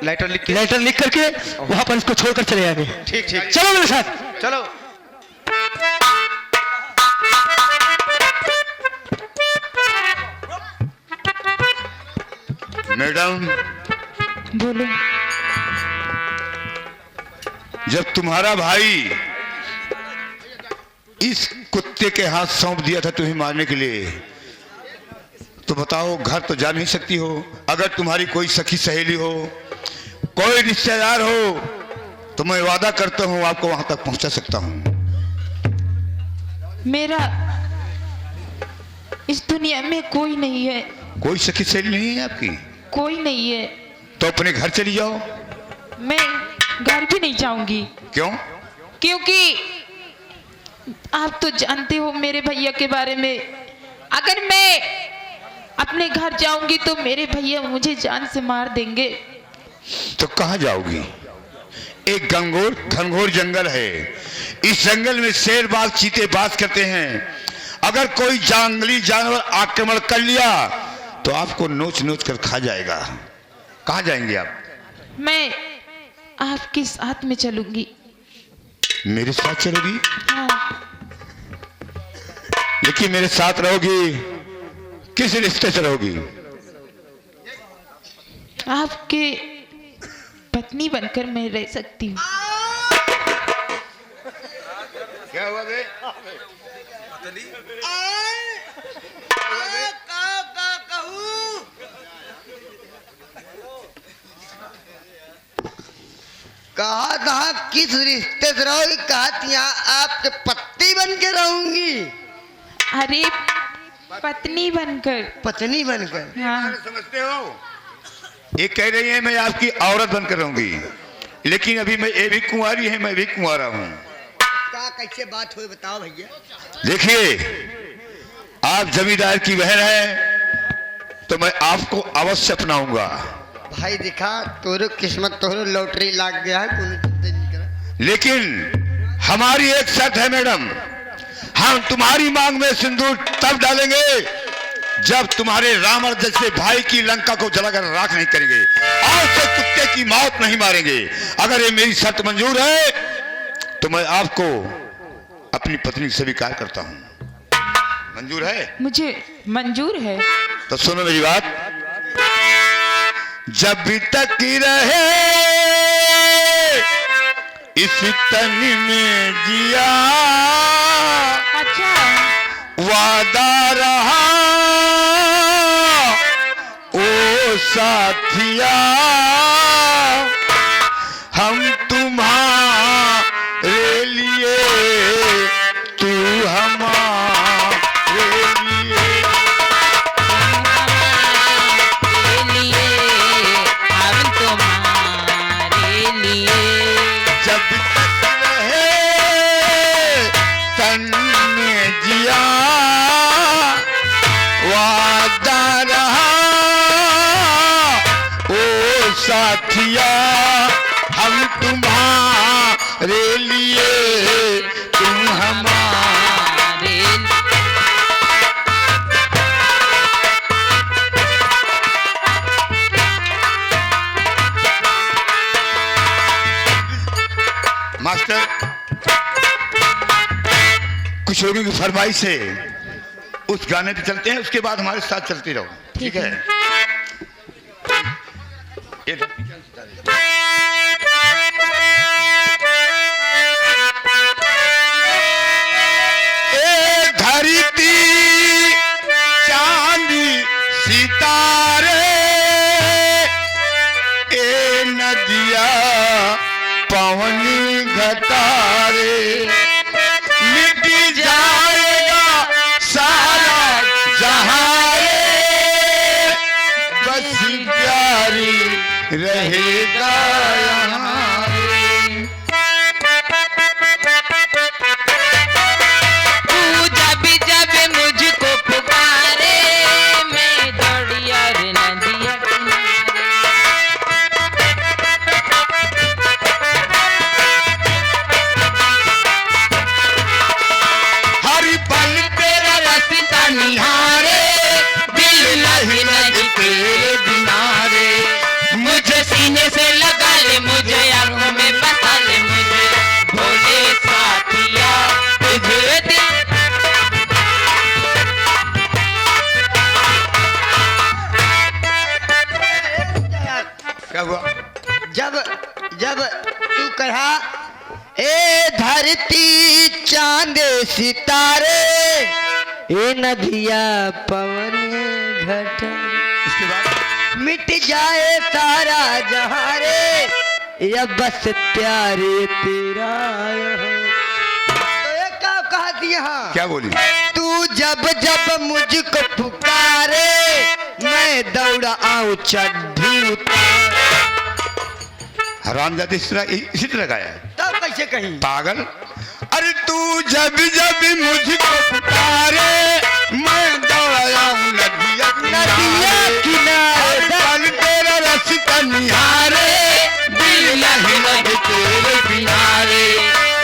लेटर लिख के लेटर लिख करके वहां पर इसको छोड़कर चले आएंगे। ठीक ठीक चलो मेरे साथ। चलो। मैडम, बोलो। जब तुम्हारा भाई इस कुत्ते के हाथ सौंप दिया था तुम्हें मारने के लिए, तो बताओ घर तो जा नहीं सकती हो। अगर तुम्हारी कोई सखी सहेली हो, कोई रिश्तेदार हो, तो मैं वादा करता हूं आपको वहां तक पहुंचा सकता हूं। मेरा इस दुनिया में कोई नहीं है, कोई सखी सहेली नहीं है आपकी? कोई नहीं है। तो अपने घर चली जाओ। मैं घर भी नहीं जाऊंगी। क्यों? क्योंकि आप तो जानते हो मेरे भैया के बारे में। अगर मैं अपने घर जाऊंगी तो मेरे भैया मुझे जान से मार देंगे। तो कहाँ जाओगी? एक घनघोर जंगल है। इस जंगल में शेर, बाघ, चीते बास करते हैं। अगर कोई जंगली जानवर आक्रमण कर लिया तो आपको नोच नोच कर खा जाएगा। कहाँ जाएंगे आप? मैं आपके साथ में चलूंगी। मेरे साथ चलोगी? हाँ। लेकिन मेरे साथ रहोगी, किस रिश्ते से रहोगी? आपके पत्नी बनकर मैं रह सकती हूँ। क्या हुआ बे? कहा था किस रिश्ते से रहोगी? कहा थी यहाँ आपके पति बन के रहूंगी। अरे पत्नी बनकर। पत्नी बनकर? हाँ। समझते हो? ये कह रही है मैं आपकी औरत बनकर रहूंगी, लेकिन अभी मैं ये भी कुंवारी है, मैं भी कुंवारा हूँ। क्या कैसे बात हुई बताओ भैया। देखिए, आप जमींदार की बहन है तो मैं आपको अवश्य अपनाऊंगा। भाई दिखा तोरो किस्मत, तोरो लॉटरी लाग गया है, कोई चिंता नहीं करा। लेकिन हमारी एक शर्त है मैडम, हम तुम्हारी मांग में सिंदूर तब डालेंगे जब तुम्हारे रावण जैसे भाई की लंका को जलाकर राख नहीं करेंगे और उसे कुत्ते की मौत नहीं मारेंगे। अगर ये मेरी शर्त मंजूर है तो मैं आपको अपनी पत्नी स्वीकार करता हूं। मंजूर है? मुझे मंजूर है। तो सुनो मेरी बात। जब भी तक रहे इस तन में जिया, अच्छा। वादा रहा ओ साथिया, हम तुम्हारे लिए, तू हमारे लिए। हम तुम्हारे लिए, हम तुम्हारे कुछ लोगों की फरमाइश है, उस गाने पे चलते हैं, उसके बाद हमारे साथ चलते रहो, ठीक है? ये धरती चांदी सितारे, ए नदिया पवन घटारे, मिट जाएगा सारा जहां रे, बस प्यारी रहेगा यहाँ रे। तू जब जब मुझको पुकारे, मैं दौड़ी और नदिया किनारे। हर पल तेरा रास्ता निहारे, दिल नहीं लगे तेरे बिना रे, मुझे सीने से लगा ले, मुझे आंखों में बसा ले, मुझे भोले साथिया तुझे दिल। क्या हुआ? जब जब तू कहा ए धरती चांद सितारे, ए नदिया पवन घटा, उसके बाद मिट जाए सारा जहां रे, या बस प्यारे तेरा यहाँ। तो ये क्या कहा दिया? क्या बोली? तू जब जब मुझको पुकारे, मैं दौड़ा आऊं चड्ढी उतार। हरामजादे इसी तरह गाया है। तब कैसे कहीं? पागल। अरे तू जब जब मुझको पुकारे, मैं दौड़ाया हूँ नदिया किनारे, पल तेरा रास्ता निहारे, दिल नहीं लगे तेरे बिना रे,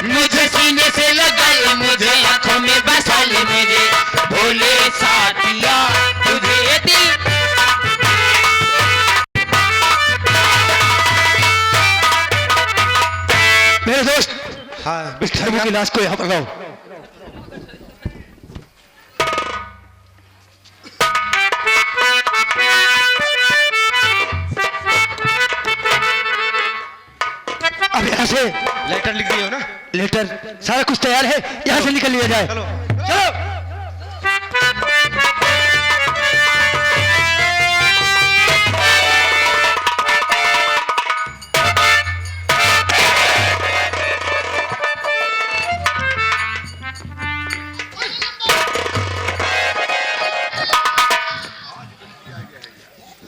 मुझे सीने से लगा ले, मुझे आंखों में बसा ले, मुझे भोले साथिया तुझे दिल। मेरे दोस्त, हाँ, इस धर्म की लाश को यहाँ पर लाओ। अब यहाँ से लेटर लिख दिए हो ना? लेटर सारा कुछ तैयार है, यहाँ से निकल लिया जाए। चलो चलो।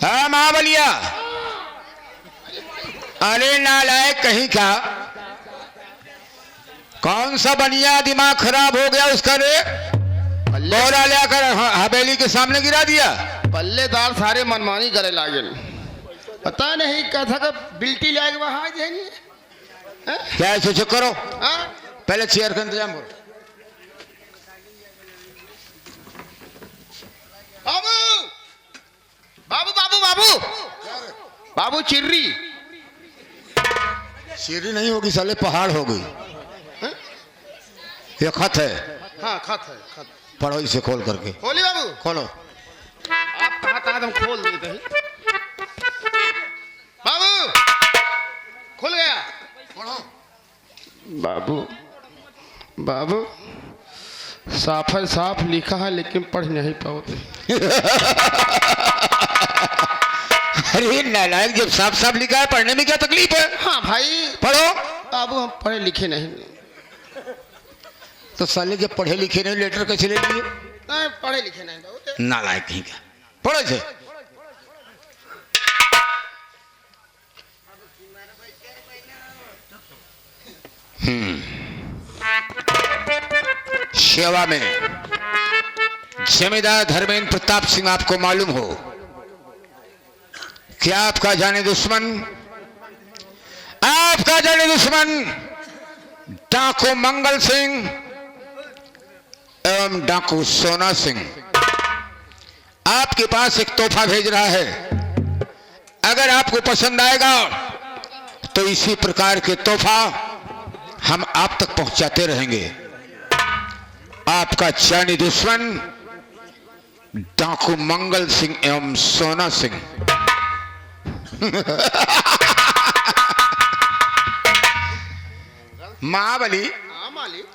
हाँ महाबलिया। अरे नालायक कहीं का, कौन सा बनिया दिमाग खराब हो गया उसका रे? बोरा लेकर हवेली के सामने गिरा दिया। पल्लेदार सारे मनमानी करे लागल, पता नहीं कथा का बिल्टी लाए वहां जाएंगे। क्या ऐसे चुप करो, हाँ? पहले चेयर का इंतजाम करो। बाबू बाबू बाबू बाबू बाबू चिर्री। सीढ़ी नहीं होगी साले, पहाड़ हो गई। ये खत है। हाँ खत है, खत। पढ़ो इसे खोल करके। खोली बाबू, खोलो। आप कहा था तुम खोल देते हैं। बाबू खुल गया। बाबू बाबू साफ है, साफ लिखा है लेकिन पढ़ नहीं पाते। अरे नालायक, जब साफ साफ लिखा है पढ़ने में क्या तकलीफ है? हाँ भाई पढ़ो। बाबू हम पढ़े लिखे नहीं। तो साले जब पढ़े लिखे नहीं लेटर कैसे ले लिए? नहीं पढ़े लिखे नहीं बाबू। नालायक कहीं का। पढ़ो इसे। सेवा में जमींदार धर्मेंद्र प्रताप सिंह आपको मालूम हो, क्या आपका जाने दुश्मन, आपका जाने दुश्मन डाकू मंगल सिंह एवं डाकू सोना सिंह आपके पास एक तोहफा भेज रहा है। अगर आपको पसंद आएगा तो इसी प्रकार के तोहफा हम आप तक पहुंचाते रहेंगे। आपका चैनी दुश्मन डाकू मंगल सिंह एवं सोना सिंह। महाबली, हाँ मालिक।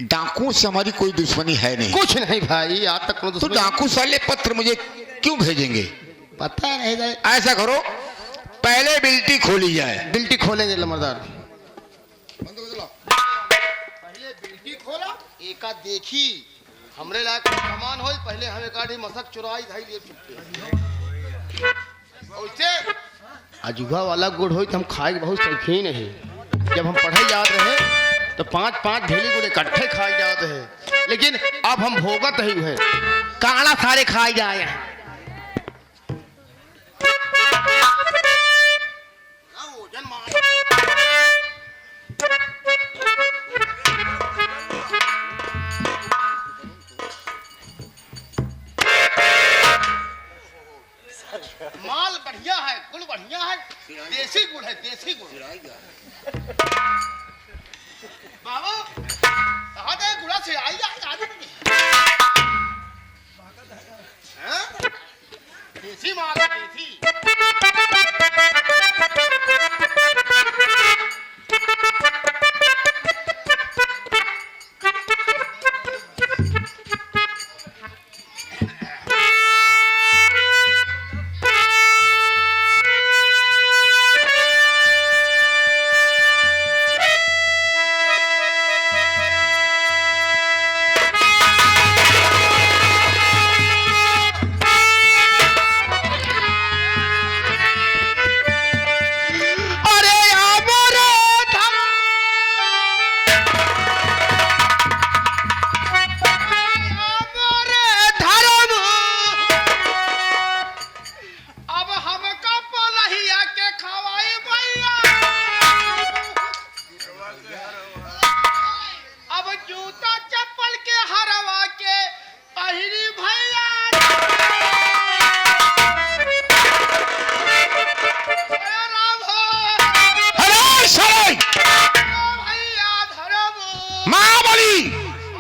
डाकू से हमारी कोई दुश्मनी है नहीं। कुछ नहीं भाई, आज तक तो डाकू साले पत्र मुझे क्यों भेजेंगे? पता नहीं जाए। ऐसा करो, पहले बिल्टी खोली जाए। बिल्टी खोलेंगे लमरदार। पहले बिल्टी खोला, एका देखी हमरे लायक सामान हो, पहले हमें काढ़ी मसक चुराई धाई लिए चुपके। ओइसे अजुगा वाला गुड़ हो तो हम खाए के बहुत शौकीन है। जब हम पढ़े जाते रहे तो 5-5 ढेली गुड़ इकट्ठे खाए जाते हैं, लेकिन अब हम भोगत ही है, काढ़ा सारे खाए जाए। माल बढ़िया है, गुड़ बढ़िया है, देसी गुड़ है, देसी गुड़। बाबू कहाँ गए? गुड़ा से आई आदमी देसी माल है, देसी।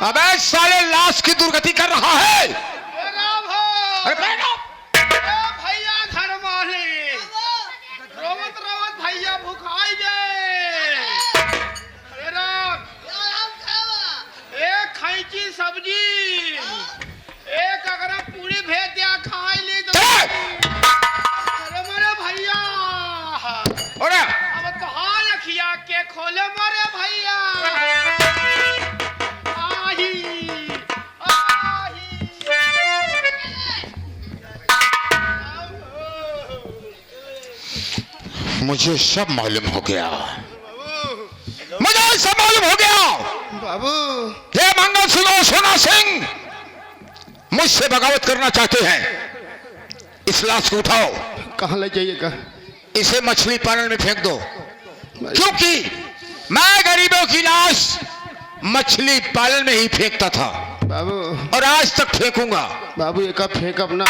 अबे साले लाश की दुर्गति कर रहा है। अरे भैया घर माले रोवत रोवत भैया भुखाई गए। एक खैची सब्जी, एक अगर पूरी भेज दिया खाई ली तो अरे मेरे भैया अब कहाँ रखिया के खोले मारे भैया। मुझे सब मालूम हो गया, मुझे सब मालूम हो गया। बाबू ये मंगल सिंह और सोना सिंह मुझसे बगावत करना चाहते हैं। इस लाश को उठाओ। कहाँ ले जाइएगा? इसे मछली पालन में फेंक दो, क्योंकि मैं गरीबों की लाश मछली पालन में ही फेंकता था बाबू, और आज तक फेंकूंगा। बाबू एका फेंक अपना।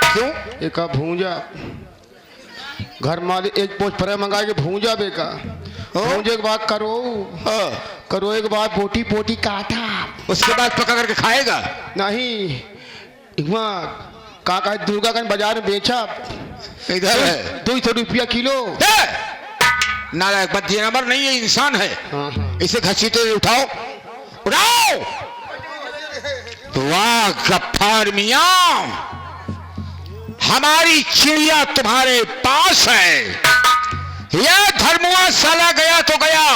क्यों? एका भूंजा घर माले एक पोच पर मंगा के भूंजा बेका। भूंजे के बाद करो एक बाद पोटी पोटी काटा, उसके बाद पका करके खाएगा। नहीं काका दुर्गागंज बाजार में बेचा, इधर है 200 रुपया किलो। नालायक बद्दी नंबर नहीं है, इंसान है। हाँ। इसे घसीटे उठाओ, उठाओ। वाह गफ्फार मियां, हमारी चिड़िया तुम्हारे पास है। यह धर्मुआ साला गया तो गया,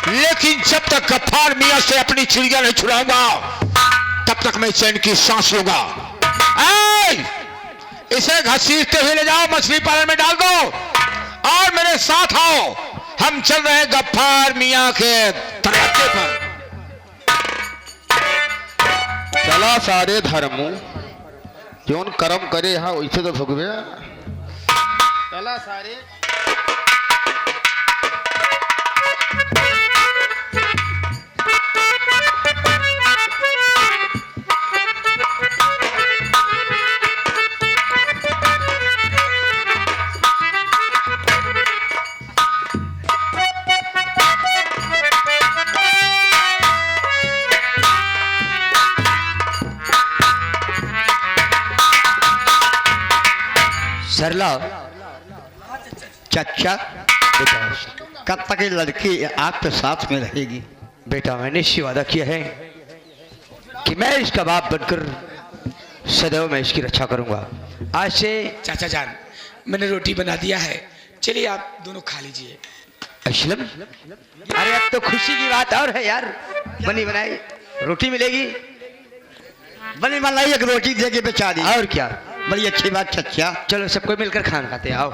लेकिन जब तक गफ्फार मियां से अपनी चिड़िया नहीं छुड़ाऊंगा तब तक मैं चैन की सांस लूंगा। इसे घसीटते हुए ले जाओ, मछली पालन में डाल दो और मेरे साथ आओ। हम चल रहे हैं गफ्फार मियां के दरवाजे पर। चला सारे धर्मू जोन कर्म करे हाँ वैसे तो भोगवे। चला सारे सरला चाचा बेटा कब तक ये लड़की आपके साथ में रहेगी? बेटा मैंने इससे वादा किया है कि मैं इसका बाप बनकर सदैव मैं इसकी रक्षा करूंगा। आज से चाचा जान, मैंने रोटी बना दिया है, चलिए आप दोनों खा लीजिए। असलम, अरे अब तो खुशी की बात और है यार, बनी बनाई रोटी मिलेगी। बनी बनाई एक रोटी दे के बेचा दी, और क्या, बड़ी अच्छी बात चाचा। चलो सबको मिलकर खाना खाते हैं, आओ।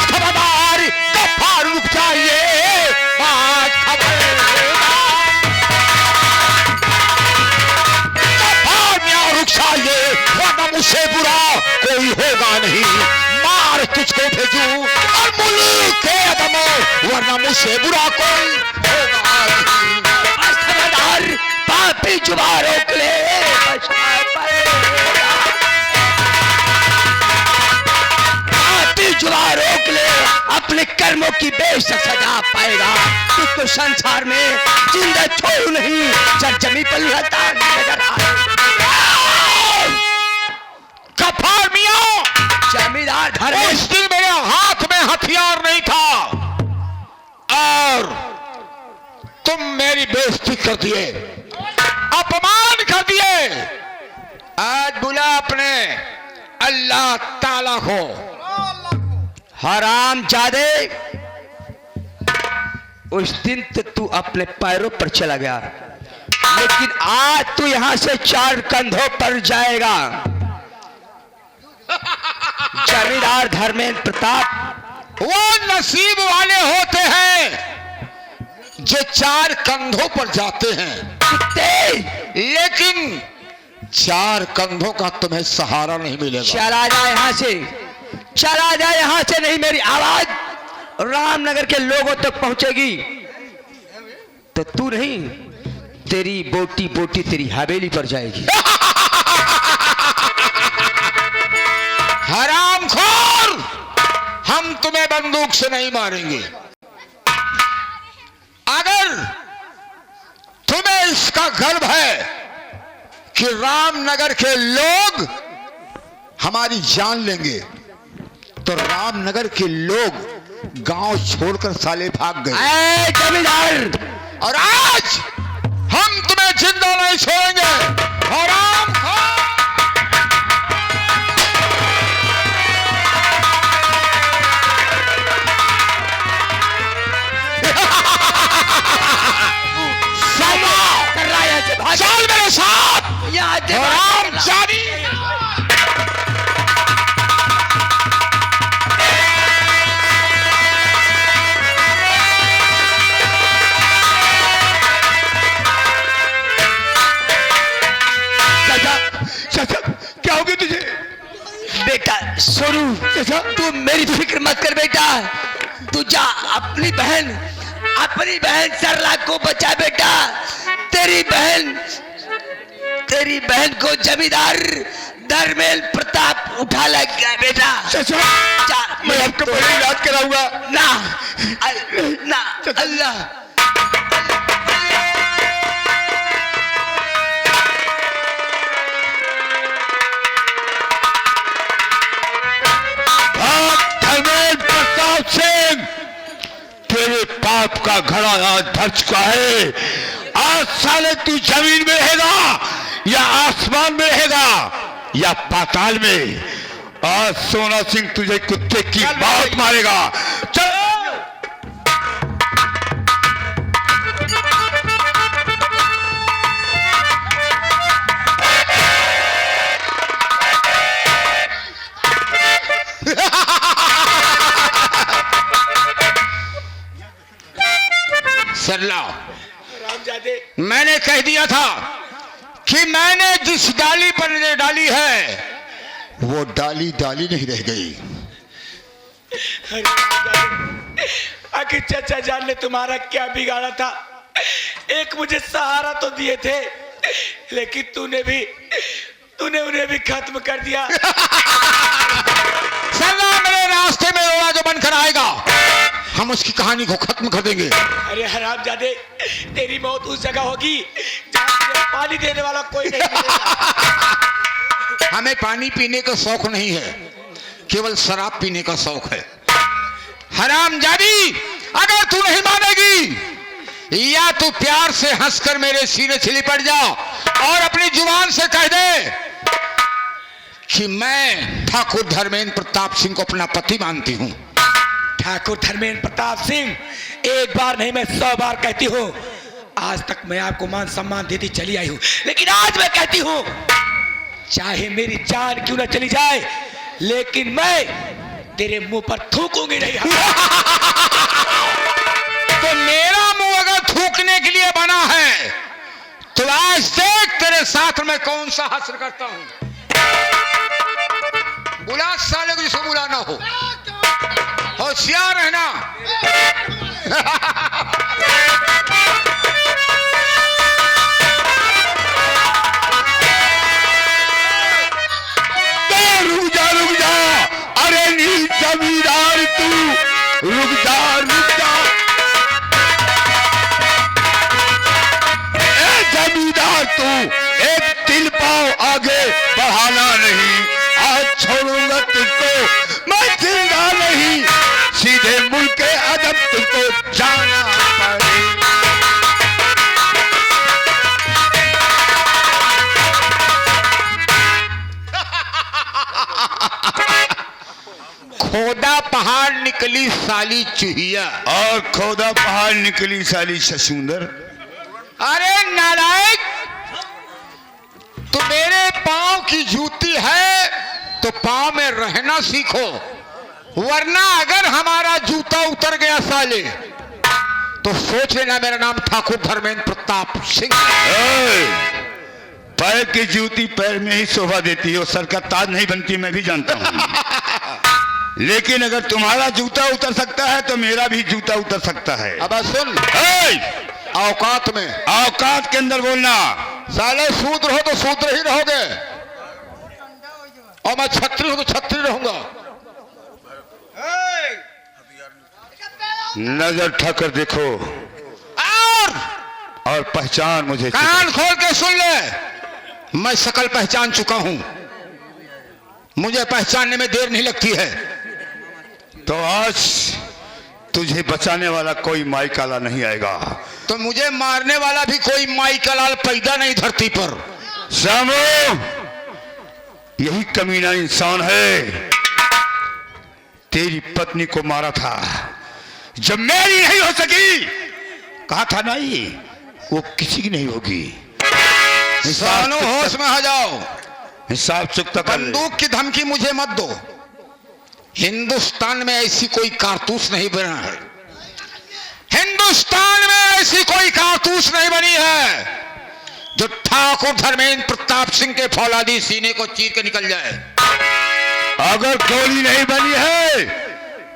खबरदार, गफ्फार रुक जाइए, बात गफ्फार मियां रुक जाइए, वरना मुझसे बुरा कोई होगा नहीं। मार तुझको भेजूं और मुल्क के अदमो, वरना मुझसे बुरा कोई होगा नहीं। खबरदार, पापी जुबान रोक ले, पापी जुबान रोक ले, अपने कर्मों की बेशक सजा पाएगा। तुझको संसार में जिंदा छोड़ू नहीं, सरजमी पर लता नजर आए। गफ्फार मियां, जमींदार धर्म उस दिन मेरे हाथ में हथियार नहीं था और तुम मेरी बेइज्जती कर दिए, अपमान कर दिए। आज बुला अपने अल्लाह ताला को। हराम जादे, उस दिन तो तू अपने पैरों पर चला गया, लेकिन आज तू यहां से 4 कंधों पर जाएगा। जमींदार धर्मेंद्र प्रताप वो नसीब वाले होते हैं जो 4 कंधों पर जाते हैं, लेकिन 4 कंधों का तुम्हें सहारा नहीं मिलेगा। चला जा यहां से, चला जा यहां से, नहीं मेरी आवाज रामनगर के लोगों तक पहुंचेगी तो तू नहीं, तेरी बोटी बोटी तेरी हवेली पर जाएगी। हरामखोर, हम तुम्हें बंदूक से नहीं मारेंगे। अगर तुम्हें इसका गर्व है कि रामनगर के लोग हमारी जान लेंगे, तो रामनगर के लोग गांव छोड़कर साले भाग गए। ऐ जमींदार, और आज हम तुम्हें जिंदा नहीं छोड़ेंगे। हरामखोर, चल मेरे साथ, हराम जानी। चाचा क्या हो गया तुझे? बेटा सोनू, चाचा तू मेरी फिक्र मत कर बेटा, तू जा अपनी बहन सरला को बचा बेटा। तेरी बहन को जमींदार धर्मेंद्र प्रताप उठा लग गया बेटा। चाचा मैं आपका बड़ा इलाज कराऊंगा। ना ना अल्लाह, धर्मेंद्र प्रताप सिंह, तेरे पाप का घड़ा आज भर चुका है। आज साले तू जमीन में रहेगा या आसमान में रहेगा या पाताल में। आज सोना सिंह तुझे कुत्ते की मौत मारेगा। चल सरला, रामजादे, मैंने कह दिया था कि मैंने जिस डाली पर नजर डाली है वो डाली डाली नहीं रह गई। आखिर चाचा जान ने तुम्हारा क्या बिगाड़ा था? एक मुझे सहारा तो दिए थे, लेकिन तूने उन्हें भी खत्म कर दिया। सरला मेरे रास्ते में रोड़ा जो बनकर आएगा, हम उसकी कहानी को खत्म कर देंगे। अरे हरामजादे, तेरी मौत उस जगह होगी जहाँ तुझे पानी देने वाला कोई नहीं मिलेगा। हमें पानी पीने का शौक नहीं है, केवल शराब पीने का शौक है। हरामजादी, अगर तू नहीं मानेगी, या तू प्यार से हंसकर मेरे सीने से लिपट जा और अपनी जुबान से कह दे कि मैं ठाकुर धर्मेंद्र प्रताप सिंह को अपना पति मानती हूं। ठाकुर धर्मेंद्र प्रताप सिंह, एक बार नहीं मैं 100 बार कहती हूँ, आज तक मैं आपको मान सम्मान देती चली आई हूँ, लेकिन आज मैं कहती हूँ, चाहे मेरी जान क्यों ना चली जाए, लेकिन मैं तेरे मुंह पर थूकूंगी नहीं। तो मेरा मुंह अगर थूकने के लिए बना है तो आज देख तेरे साथ मैं कौन सा हश्र करता हूं। बुला साले को जिसको बुलाना हो, होशियार रहना। रुक जा, अरे नी जमींदार तू, रुक जा। ए जमींदार तू, एक तिल पाँव आगे बढ़ाना नहीं, आज छोड़ूंगा तुझको मैं जिंदा नहीं, सीधे मुल्क के अदब तुझको जाना पड़ेगा। खोदा पहाड़ निकली साली चूहिया, और खोदा पहाड़ निकली साली ससुंदर। अरे नालायक, तो मेरे पांव की जूती है तो पांव में रहना सीखो, वरना अगर हमारा जूता उतर गया साले तो सोच लेना मेरा नाम ठाकुर धर्मेंद्र प्रताप सिंह। पैर की जूती पैर में ही शोभा देती है, सर का ताज नहीं बनती, मैं भी जानता हूँ। लेकिन अगर तुम्हारा जूता उतर सकता है तो मेरा भी जूता उतर सकता है। अब सुन, औकात में, औकात के अंदर बोलना। साले शूद्र हो तो शूद्र ही रहोगे, और मैं छत्री हूं तो छत्री रहूंगा। नजर ठकर देखो और पहचान मुझे। कान खोल के सुन ले, मैं शकल पहचान चुका हूं, मुझे पहचानने में देर नहीं लगती है। तो आज तुझे बचाने वाला कोई माई काला नहीं आएगा, तो मुझे मारने वाला भी कोई माई का लाल पैदा नहीं धरती पर। सामो, यही कमीना इंसान है, तेरी पत्नी को मारा था जब मेरी नहीं हो सकी, कहा था नहीं वो किसी की नहीं होगी। इंसानों होश में आ जाओ, हिसाब चुकता कर ले। बंदूक की धमकी मुझे मत दो, हिंदुस्तान में ऐसी कोई कारतूस नहीं बना है, हिंदुस्तान में ऐसी कोई कारतूस नहीं बनी है जो ठाकुर धर्मेंद्र प्रताप सिंह के फौलादी सीने को चीर के निकल जाए। अगर गोली नहीं बनी है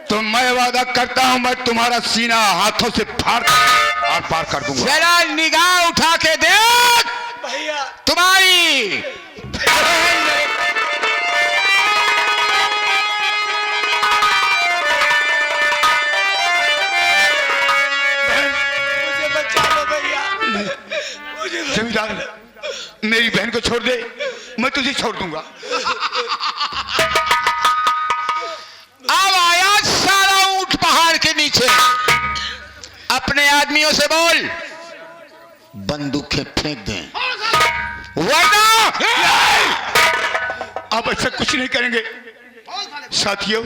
तो मैं वादा करता हूं मैं तुम्हारा सीना हाथों से फाड़ और पार कर दूंगा। जरा निगाह उठा के देख, भैया तुम्हारी मुझे बचा लो भैया, मुझे जमींदार, मेरी बहन को छोड़ दे, मैं तुझे छोड़ दूंगा। अब आया सारा ऊंट पहाड़ के नीचे, अपने आदमियों से बोल बंदूकें फेंक दें, वरना अब ऐसा कुछ नहीं करेंगे। साथियों,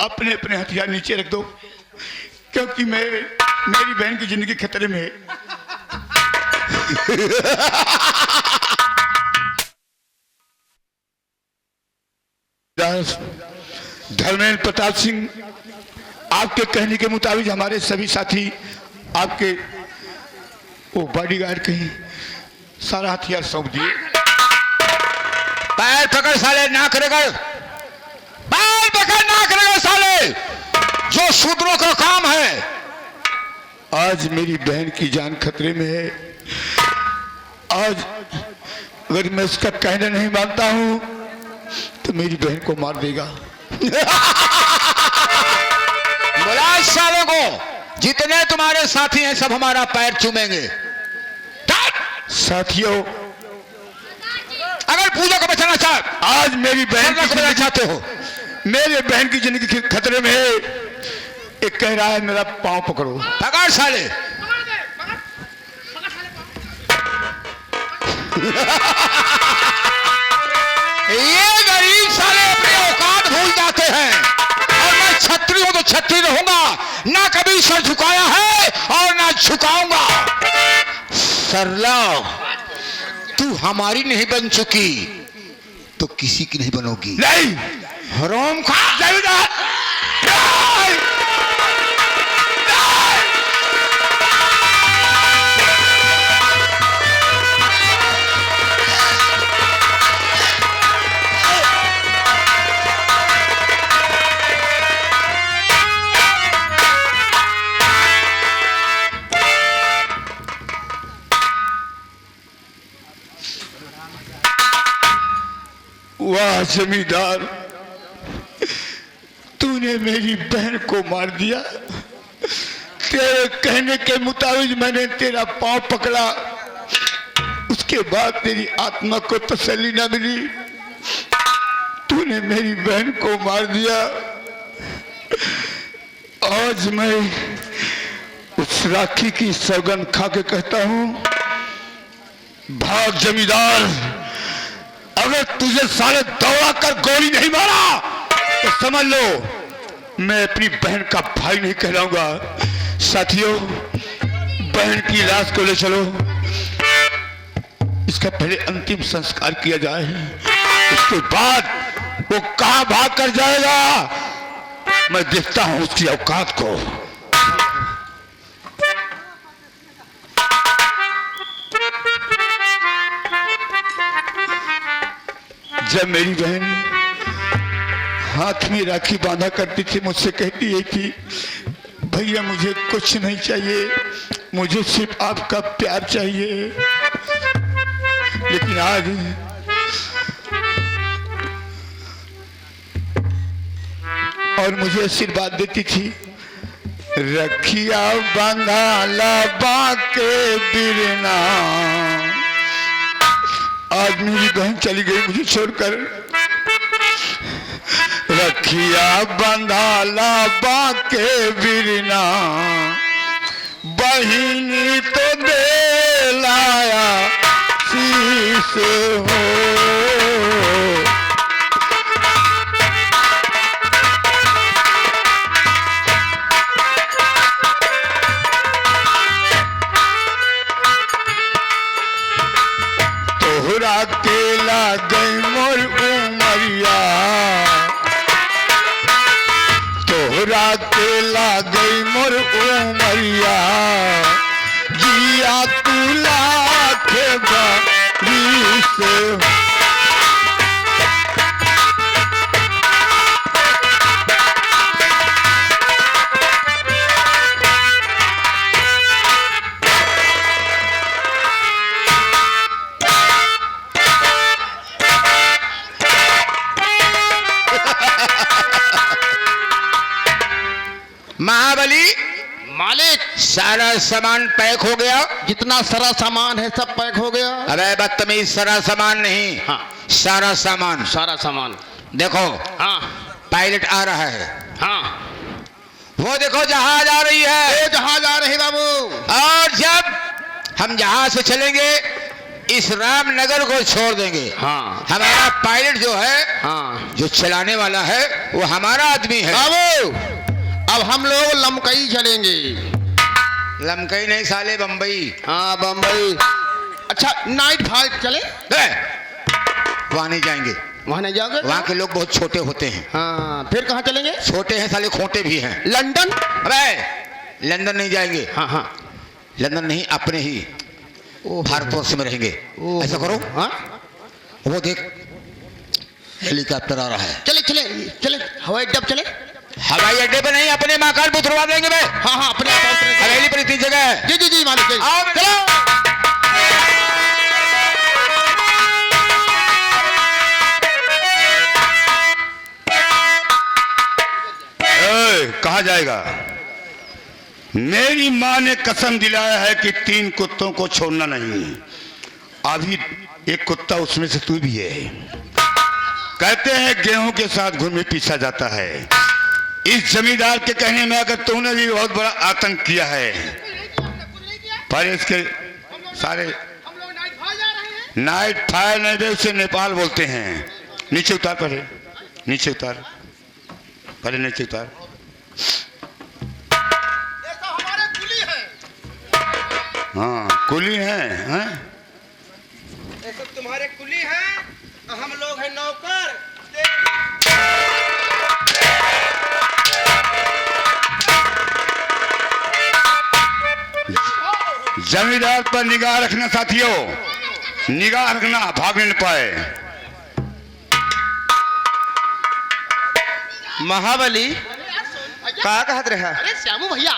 अपने अपने हथियार नीचे रख दो, क्योंकि मेरी बहन की जिंदगी खतरे में है। धर्मेंद्र प्रताप सिंह, आपके कहने के मुताबिक हमारे सभी साथी आपके वो बॉडीगार्ड कहीं सारा हथियार सौंप दिए। पैर पकड़ साले, नाक रगड़, पैर पकड़ नाक रगड़ साले, जो शूद्रों का काम है। आज मेरी बहन की जान खतरे में है, आज अगर मैं इसका कहना नहीं मानता हूं तो मेरी बहन को मार देगा। बोला इस सालों को, जितने तुम्हारे साथी हैं सब हमारा पैर चूमेंगे। साथियों, अगर पूजा का बचन बचाना चाहते, आज मेरी बहन सरला की को बचाना चाहते हो? मेरे बहन की जिंदगी खतरे में है। एक कह रहा है मेरा पांव पकड़ो। पकड़ साले। ये गरीब साले अपने औकात भूल जाते हैं। और मैं छत्री हूं तो छत्री रहूंगा, ना कभी सर झुकाया है और ना झुकाऊंगा। सरला, तू हमारी नहीं बन चुकी तो किसी की नहीं बनोगी। नहीं, हराम खा। वाह जमींदार, तूने मेरी बहन को मार दिया। तेरे कहने के मुताबिक मैंने तेरा पांव पकड़ा, उसके बाद तेरी आत्मा को तसल्ली न मिली, तूने मेरी बहन को मार दिया। आज मैं उस राखी की सौगंध खा के कहता हूं, भाग जमींदार। अगर तुझे साले दौड़ा कर गोली नहीं मारा तो समझ लो मैं अपनी बहन का भाई नहीं कहलाऊंगा। साथियों, बहन की लाश को ले चलो, इसका पहले अंतिम संस्कार किया जाए, उसके बाद वो कहां भाग कर जाएगा मैं देखता हूं उसकी औकात को। जब मेरी बहन हाथ में राखी बांधा करती थी, मुझसे कहती है कि भैया मुझे कुछ नहीं चाहिए, मुझे सिर्फ आपका प्यार चाहिए। लेकिन आज और मुझे आशीर्वाद देती थी, रखिया बांधा ला बाके बिरना। आज मेरी बहन चली गई मुझे छोड़कर। रखिया बंधाला बाके बिरना, बहिनी तो दे लाया शीश हो। तोहरा केला गई मोर उमरिया, तोहरा केला गई मोर उमरिया, जिया तुला के बारी से। महाबली मालिक, सारा सामान पैक हो गया? जितना सारा सामान है सब पैक हो गया। अबे बदतमीज, सारा सामान नहीं, हाँ। सारा सामान। सारा सामान। देखो, हाँ पायलट आ रहा है। हाँ, वो देखो जहाज आ रही है। ये जहाज आ रहे बाबू। और जब हम जहाज से चलेंगे इस रामनगर को छोड़ देंगे। हाँ। हमारा पायलट जो है, हाँ, जो चलाने वाला है, वो हमारा आदमी है। बाबू अब हम लोग लमकई चलेंगे। लमकई नहीं साले, बंबई। हाँ, बम्बई। अच्छा, नाइट फ्लाइट चले? वहां नहीं जाएंगे, वहां नहीं जाओगे? वहां के लोग बहुत छोटे होते हैं। हाँ, फिर कहाँ चलेंगे? छोटे हैं साले, खोटे भी हैं। लंदन? अबे लंदन नहीं जाएंगे। हाँ हाँ, लंदन नहीं, अपने ही भारतवर्ष में रहेंगे। ऐसा करो, हाँ, वो देख हेलीकॉप्टर आ रहा है। चले चले चले, हवाई अड्डा पे चले। हवाई अड्डे पे नहीं, अपने मकान पे उतरवा देंगे। मैं हाँ हाँ, अपने अकाउंट में। हवेली पर इतनी जगह है। जी जी जी मालिक जी। आओ चलो। कहा जाएगा? मेरी माँ ने कसम दिलाया है कि 3 कुत्तों को छोड़ना नहीं। अभी एक कुत्ता उसमें से तू भी है। कहते हैं गेहूं के साथ घुन पीसा जाता है। इस जमींदार के कहने में अगर तूने भी बहुत बड़ा आतंक किया है, पर इसके सारे नाइट फायर नहीं दे, उसे नेपाल बोलते हैं। नीचे उतार, पहले नीचे उतार, पहले नीचे उतार। हाँ कुली हैं, ये सब तुम्हारे कुली हैं, हम लोग हैं नौकर। जमींदार पर निगाह रखना साथियों, निगाह रखना, भागने न पाए। महाबली का कहत रहा? अरे श्यामू भैया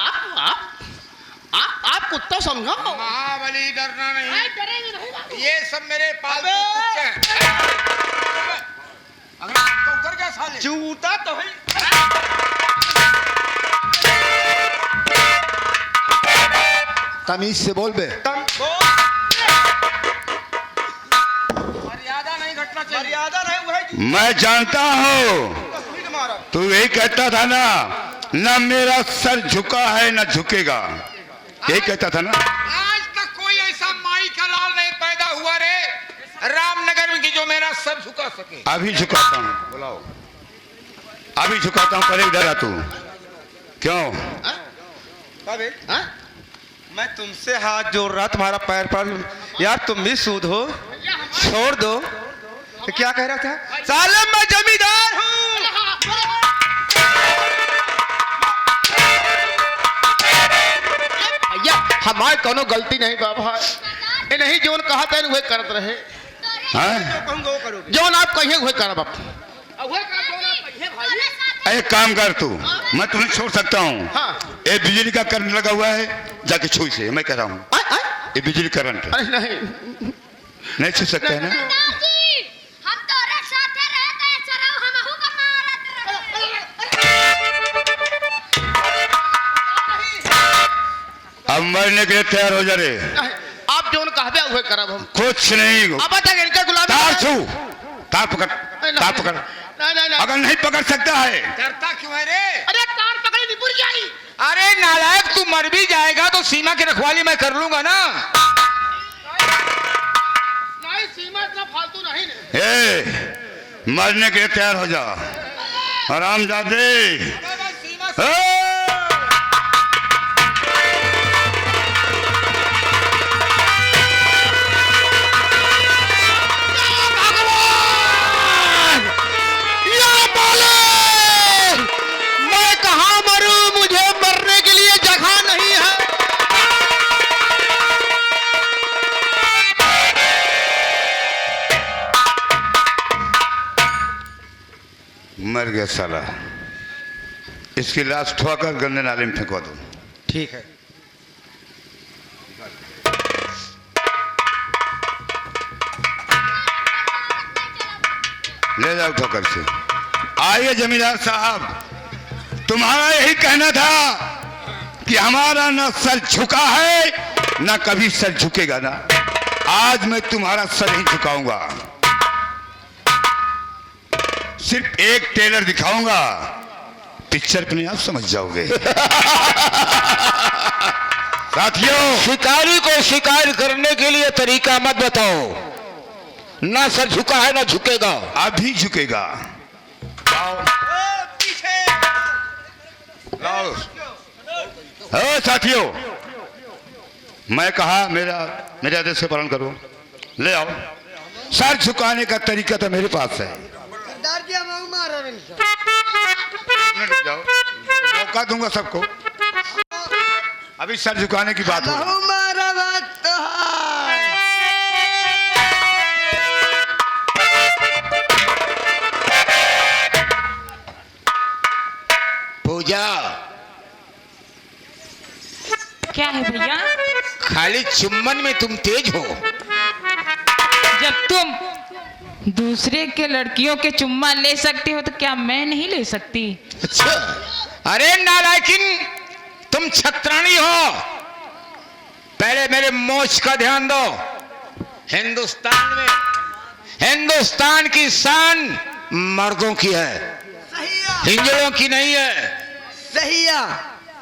आप कुत्ता समझो। महाबली डरना नहीं, डरेंगे नहीं। ये सब मेरे पालतू कुत्ते हैं। अगर तो उतर गया साले। जूता तो है। तमीज से बोल बे। मर्यादा नहीं घटना चाहिए। मर्यादा नहीं, वह मैं जानता हूँ तू यही कहता था ना मेरा सर झुका है ना झुकेगा, यही कहता था ना। आज तक कोई ऐसा माई का लाल नहीं पैदा हुआ रे रामनगर में कि जो मेरा सर झुका सके। अभी झुकाता हूँ, बुलाओ, अभी झुकाता हूँ, पहले इधर आ तू। क्यों? मैं तुमसे हाथ जोड़ रहा, तुम्हारा पैर पर। यार तुम भी सूद हो, छोड़ दो। तो क्या कह रहा था? साले मैं जमींदार हूँ। भैया हमारे कोनो गलती नहीं बाबा, ये नहीं जोन कहा था वह करत रहे। हाँ? कहूँगा वो करोगे। जोन आप कहिए वह करब आप। एक काम कर तू, मैं तुम्हें छोड़ सकता हूँ। हाँ। ये बिजली का करंट लगा हुआ है, जाके छू से, मैं कह रहा हूँ। ये बिजली करंट अरे नहीं नहीं छू सकते है ना। हम तोरे साथे रहते हैं, चराऊ हमहू का मारत रहे। अब मरने के लिए तैयार हो जा रे। आप जोन कहबे वह करब हम। कुछ नहीं, अब तक इनका गुलामी तार छू, तार पकड़, तार पकड़। नहीं अगर नहीं पकड़ सकता है डरता क्यों है रे? अरे तार पकड़ी निपुर जाई। अरे नालायक, तू मर भी जाएगा तो सीमा की रखवाली मैं कर लूंगा ना। नहीं सीमा इतना फालतू नहीं ने। ए, मरने के लिए तैयार हो जा हरामजादे। मैं कहाँ मरूं, मुझे मरने के लिए जगह नहीं है। मर गया साला, इसकी लाश ठोकर गंदे नाले में फेंकवा दो। ठीक है। ले जाओ ठोकर से। आइए जमींदार साहब, तुम्हारा यही कहना था कि हमारा ना सर झुका है ना कभी सर झुकेगा ना। आज मैं तुम्हारा सर नहीं झुकाऊंगा, सिर्फ एक टेलर दिखाऊंगा, पिक्चर अपने आप समझ जाओगे। साथियों, शिकारी को शिकार करने के लिए तरीका मत बताओ। ना सर झुका है ना झुकेगा। अभी झुकेगा। लाओ। ओ साथियों, मैं कहा मेरे आदेश का पालन करो। ले आओ, सर झुकाने का तरीका तो मेरे पास है। सरदार जी हम मार रहे हैं। रुक जाओ, मौका दूंगा सबको। अभी सर झुकाने की बात हो रही है। हमारा बात तो है। पूजा, क्या है भैया? खाली चुम्बन में तुम तेज हो। जब तुम दूसरे के लड़कियों के चुम्मा ले सकते हो तो क्या मैं नहीं ले सकती? अच्छा, अरे नालायकिन, तुम छत्राणी हो। पहले मेरे मोच का ध्यान दो। हिंदुस्तान में हिंदुस्तान की शान मर्दों की है, हिंजड़ों की नहीं है। सहिया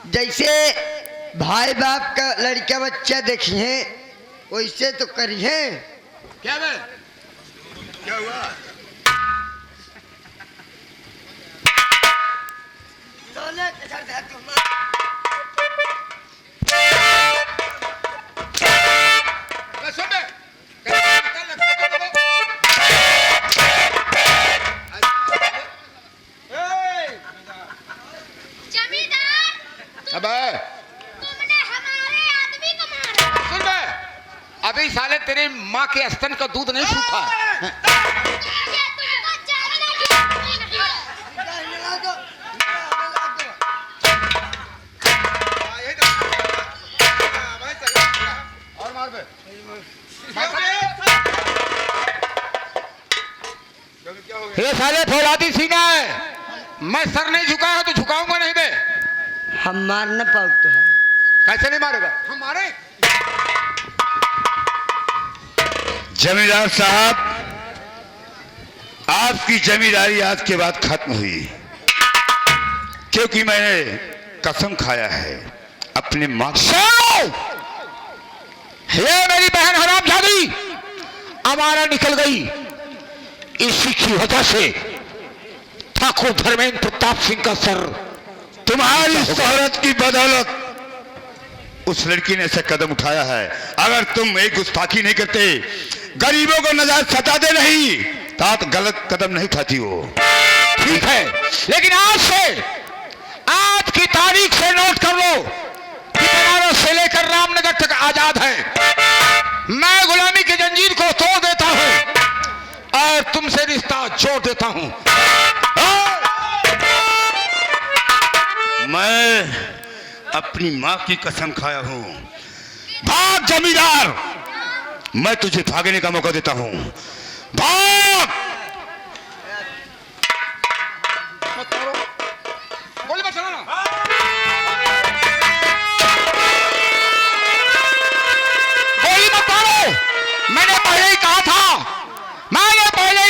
जैसे भाई बाप का लड़का बच्चा देखिए वैसे तो करिए। क्या बे? क्या हुआ? जमींदार, अबे तुमने हमारे आदमी को मारा। सुन बे, अभी साले तेरे माँ के स्तन का दूध नहीं सूखा है। ये तुमको जानना चाहिए। और मार बे। ये साले फौलादी सीना है। मैं सर नहीं झुकाया तो झुकाऊंगा नहीं बे। हम मार न पाओ तो है। कैसे नहीं मारेगा? हम मारे। जमींदार साहब, आपकी जमींदारी आज के बाद खत्म हुई, क्योंकि मैंने कसम खाया है अपने माँ। सुनो, ये मेरी बहन हरामजादी हमारा निकल गई। इसी की वजह से ठाकुर धर्मेंद्र प्रताप सिंह का सर तुम्हारी शोहरत की बदौलत उस लड़की ने ऐसा कदम उठाया है। अगर तुम एक गुस्ताखी नहीं करते, गरीबों को नजायज सताते नहीं, तो गलत कदम नहीं उठाती वो। ठीक है, लेकिन आज की तारीख से नोट कर लो कि बनारस से लेकर रामनगर तक आजाद है। मैं गुलामी की जंजीर को तोड़ देता हूं और तुमसे रिश्ता जोड़ देता हूं। मैं अपनी माँ की कसम खाया हूं। भाग जमींदार, मैं तुझे भागने का मौका देता हूं। भाग। गोली मत चलाना। गोली मत मारो। मैंने पहले ही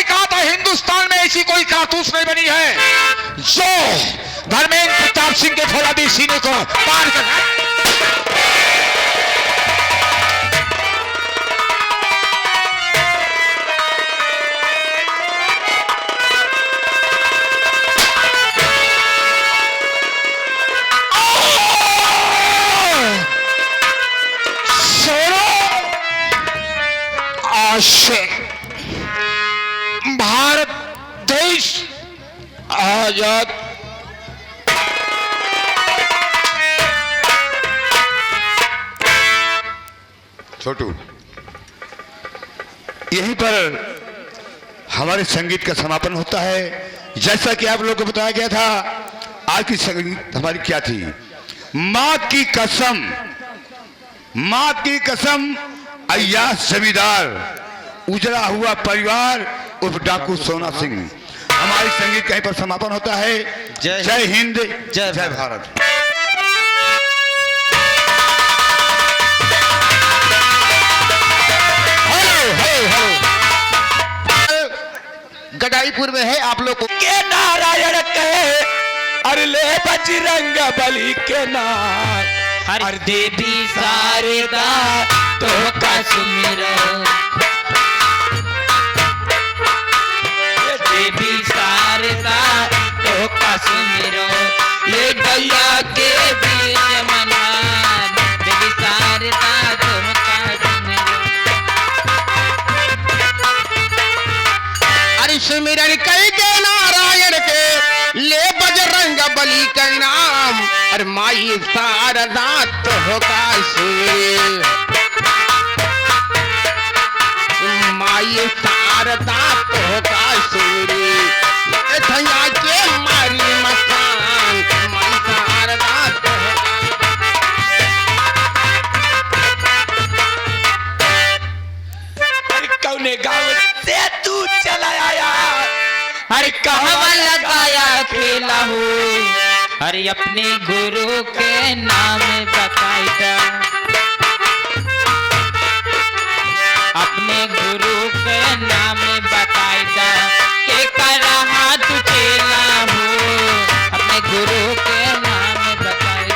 कहा था हिंदुस्तान में ऐसी कोई कारतूस नहीं बनी है जो धर्मेंद्र प्रताप सिंह के फौलादी सीने को पार कर। से भारत देश आजाद। छोटू, यहीं पर हमारे संगीत का समापन होता है। जैसा कि आप लोगों को बताया गया था, आज की संगीत हमारी क्या थी? माँ की कसम। माँ की कसम, अय्याज जमींदार, उजड़ा हुआ परिवार उर्फ डाकू सोना सिंह। हमारी संगीत कहीं पर समापन होता है। जय हिंद, जय भारत। गदाईपुर में है, आप लोग के नारायण कहे अरे ले बजरंग बली के नार। हर देवी शारदा तो का सुमिरो, देवी शारदा तो का सुमिरो, ये गैया के बीच मनार, देवी शारदा तो का सुमिरो। अरे सुमिरन कई के नारायण के ले बजरंग बली का नाम। अरे माई शारदा तो का सुमिर, माई शारदा तो का सुमिर, धैया के मारी मकान, माई शारदा तो कौने गाँव से तू चला आया, अरे कहवा लगाया खेला हो, अरे अपने गुरु के नाम बताइदा, अपने गुरु के नाम बताइदा, के कर तू चेला हो अपने गुरु के नाम बताए।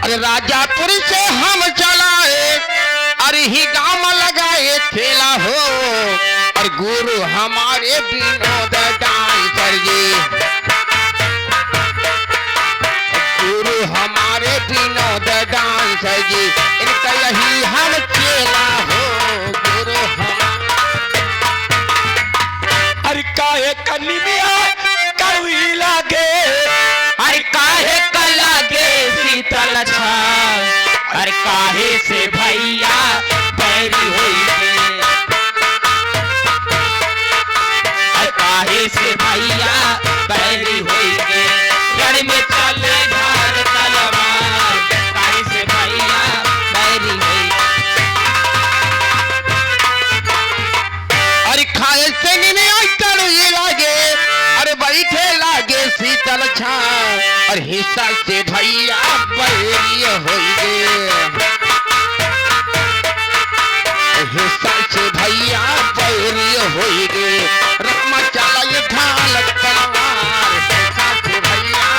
अरे राजापुर से हम चलाए अरे ही गांव लगाए ठेला हो और गुरु हमारे विनोद डांसर जी, गुरु हमारे विनोद डांसर जी, इनका यही हम चेला हो गुरु अरे काहे कन्नी में कड़वी लागे, अरे काहे का लागे शीतल छाव, अरे काहे से भैया बैरी होई गे, अरे काहे से भैया बैरी होई गे, रण में चले धार तलवार, काहे से भैया बैरी होई अरे खाए से नहीं ये लागे अरे बैठे लागे शीतल छाव और हिस्सा से भैया बैरी होइगे, हिस्सा से भैया बैरी होइगे, रामा चला ये ढाल तलवार हिस्सा से भैया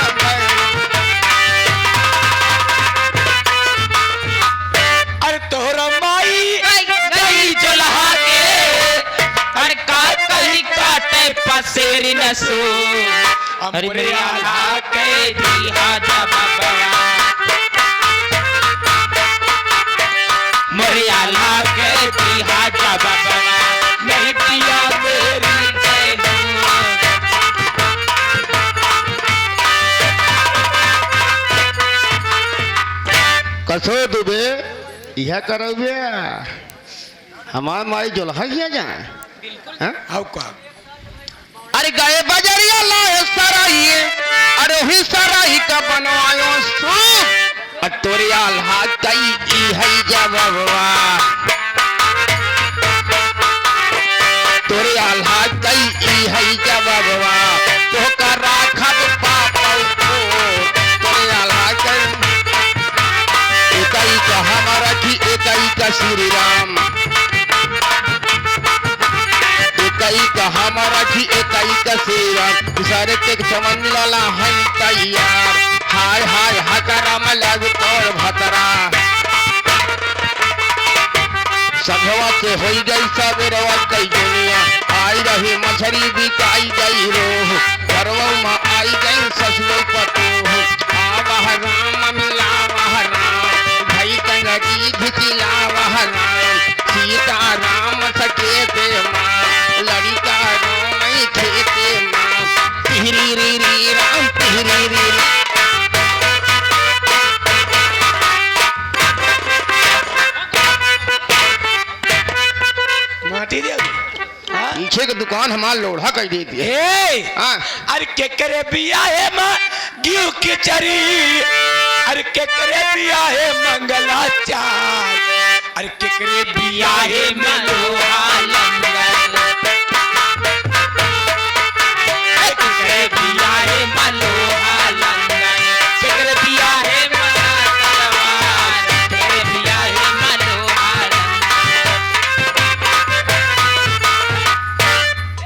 अरे तोहरा माई गई जोलहा के, अरे का कहीं काटे पसेरी नसो, अरे मेरा ला के दिया जब बड़ा, मोरिया ला के दिया जब बड़ा, नहीं दिया मेरी जैनू। कसो दुबे यह करोगे हमार माई जोलहा किया जाए हाँ? हाउ का अरे गए बजरिया लाए सराई अरे ही सराई का बनवायो सूप तोरिया ला कई ई है जबवा, तोरिया ला कई ई है जबवा, तो का राखब पापा को तोरिया ला कई एकाई का हमारा की एकाई का श्री राम, एकाई का हमारा की एकाई का श्री राम, सारे के चमन मिलाला हम तैयार, हाय हाय हकरा में लग तोर भतरा, सभवा से होई गई सबेरवा कई दुनिया, आई रही मछली बिकाई गई रोह, करवा में आई गई ससुर पतोह, आवह राम मिलावह राम, भई कंगरी घिचिलावह राम, सीता राम सकेते माँ, लड़का रोमई खेते माँ, तिहरी री री राम तिहरी री री। माटी दे हाँ पीछे की दुकान हमार लोढ़ा कर देती है ए हाँ। अरे के करे बिया है मां गियो के चरी, अरे के करे बिया है मंगलाचार, अरे के करे बिया है मलोहा लंगर, के करे बिया है मलोहा लंगर, के करे बिया है मला तलवार, के करे बिया है मलोहा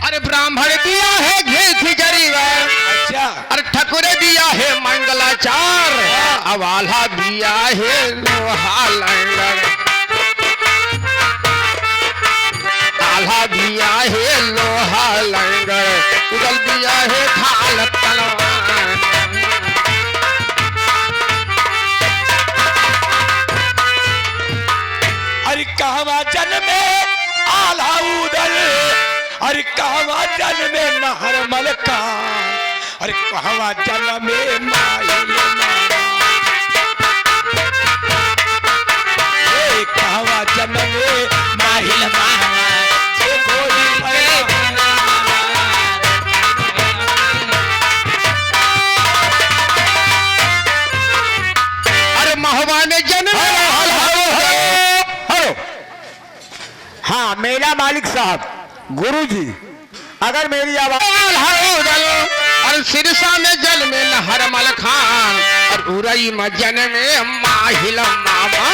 अरे ब्राह्मण दिया है घेथ गरीबा, अच्छा अरे ठकुरे दिया है मंगलाचार, अवाला दिया है लोहा लंगर, आल्हा दिया है लोहा लंगर, उगल दिया है ढाल तलवार, अरे कहवा जन्मे आल्हा उदल, अरे कहवा जन्मे नहर मलकान, अरे कहवा जन्मे माहिल मामा, ए कहवा जन्मे माहिल मामा, जे गोली अरे महुआ ने जन्म हेलो हाँ मेरा मालिक साहब गुरुजी अगर मेरी आवाज और सिरसा में जल में नहर मल खान और उरई में जन में माहिल मामा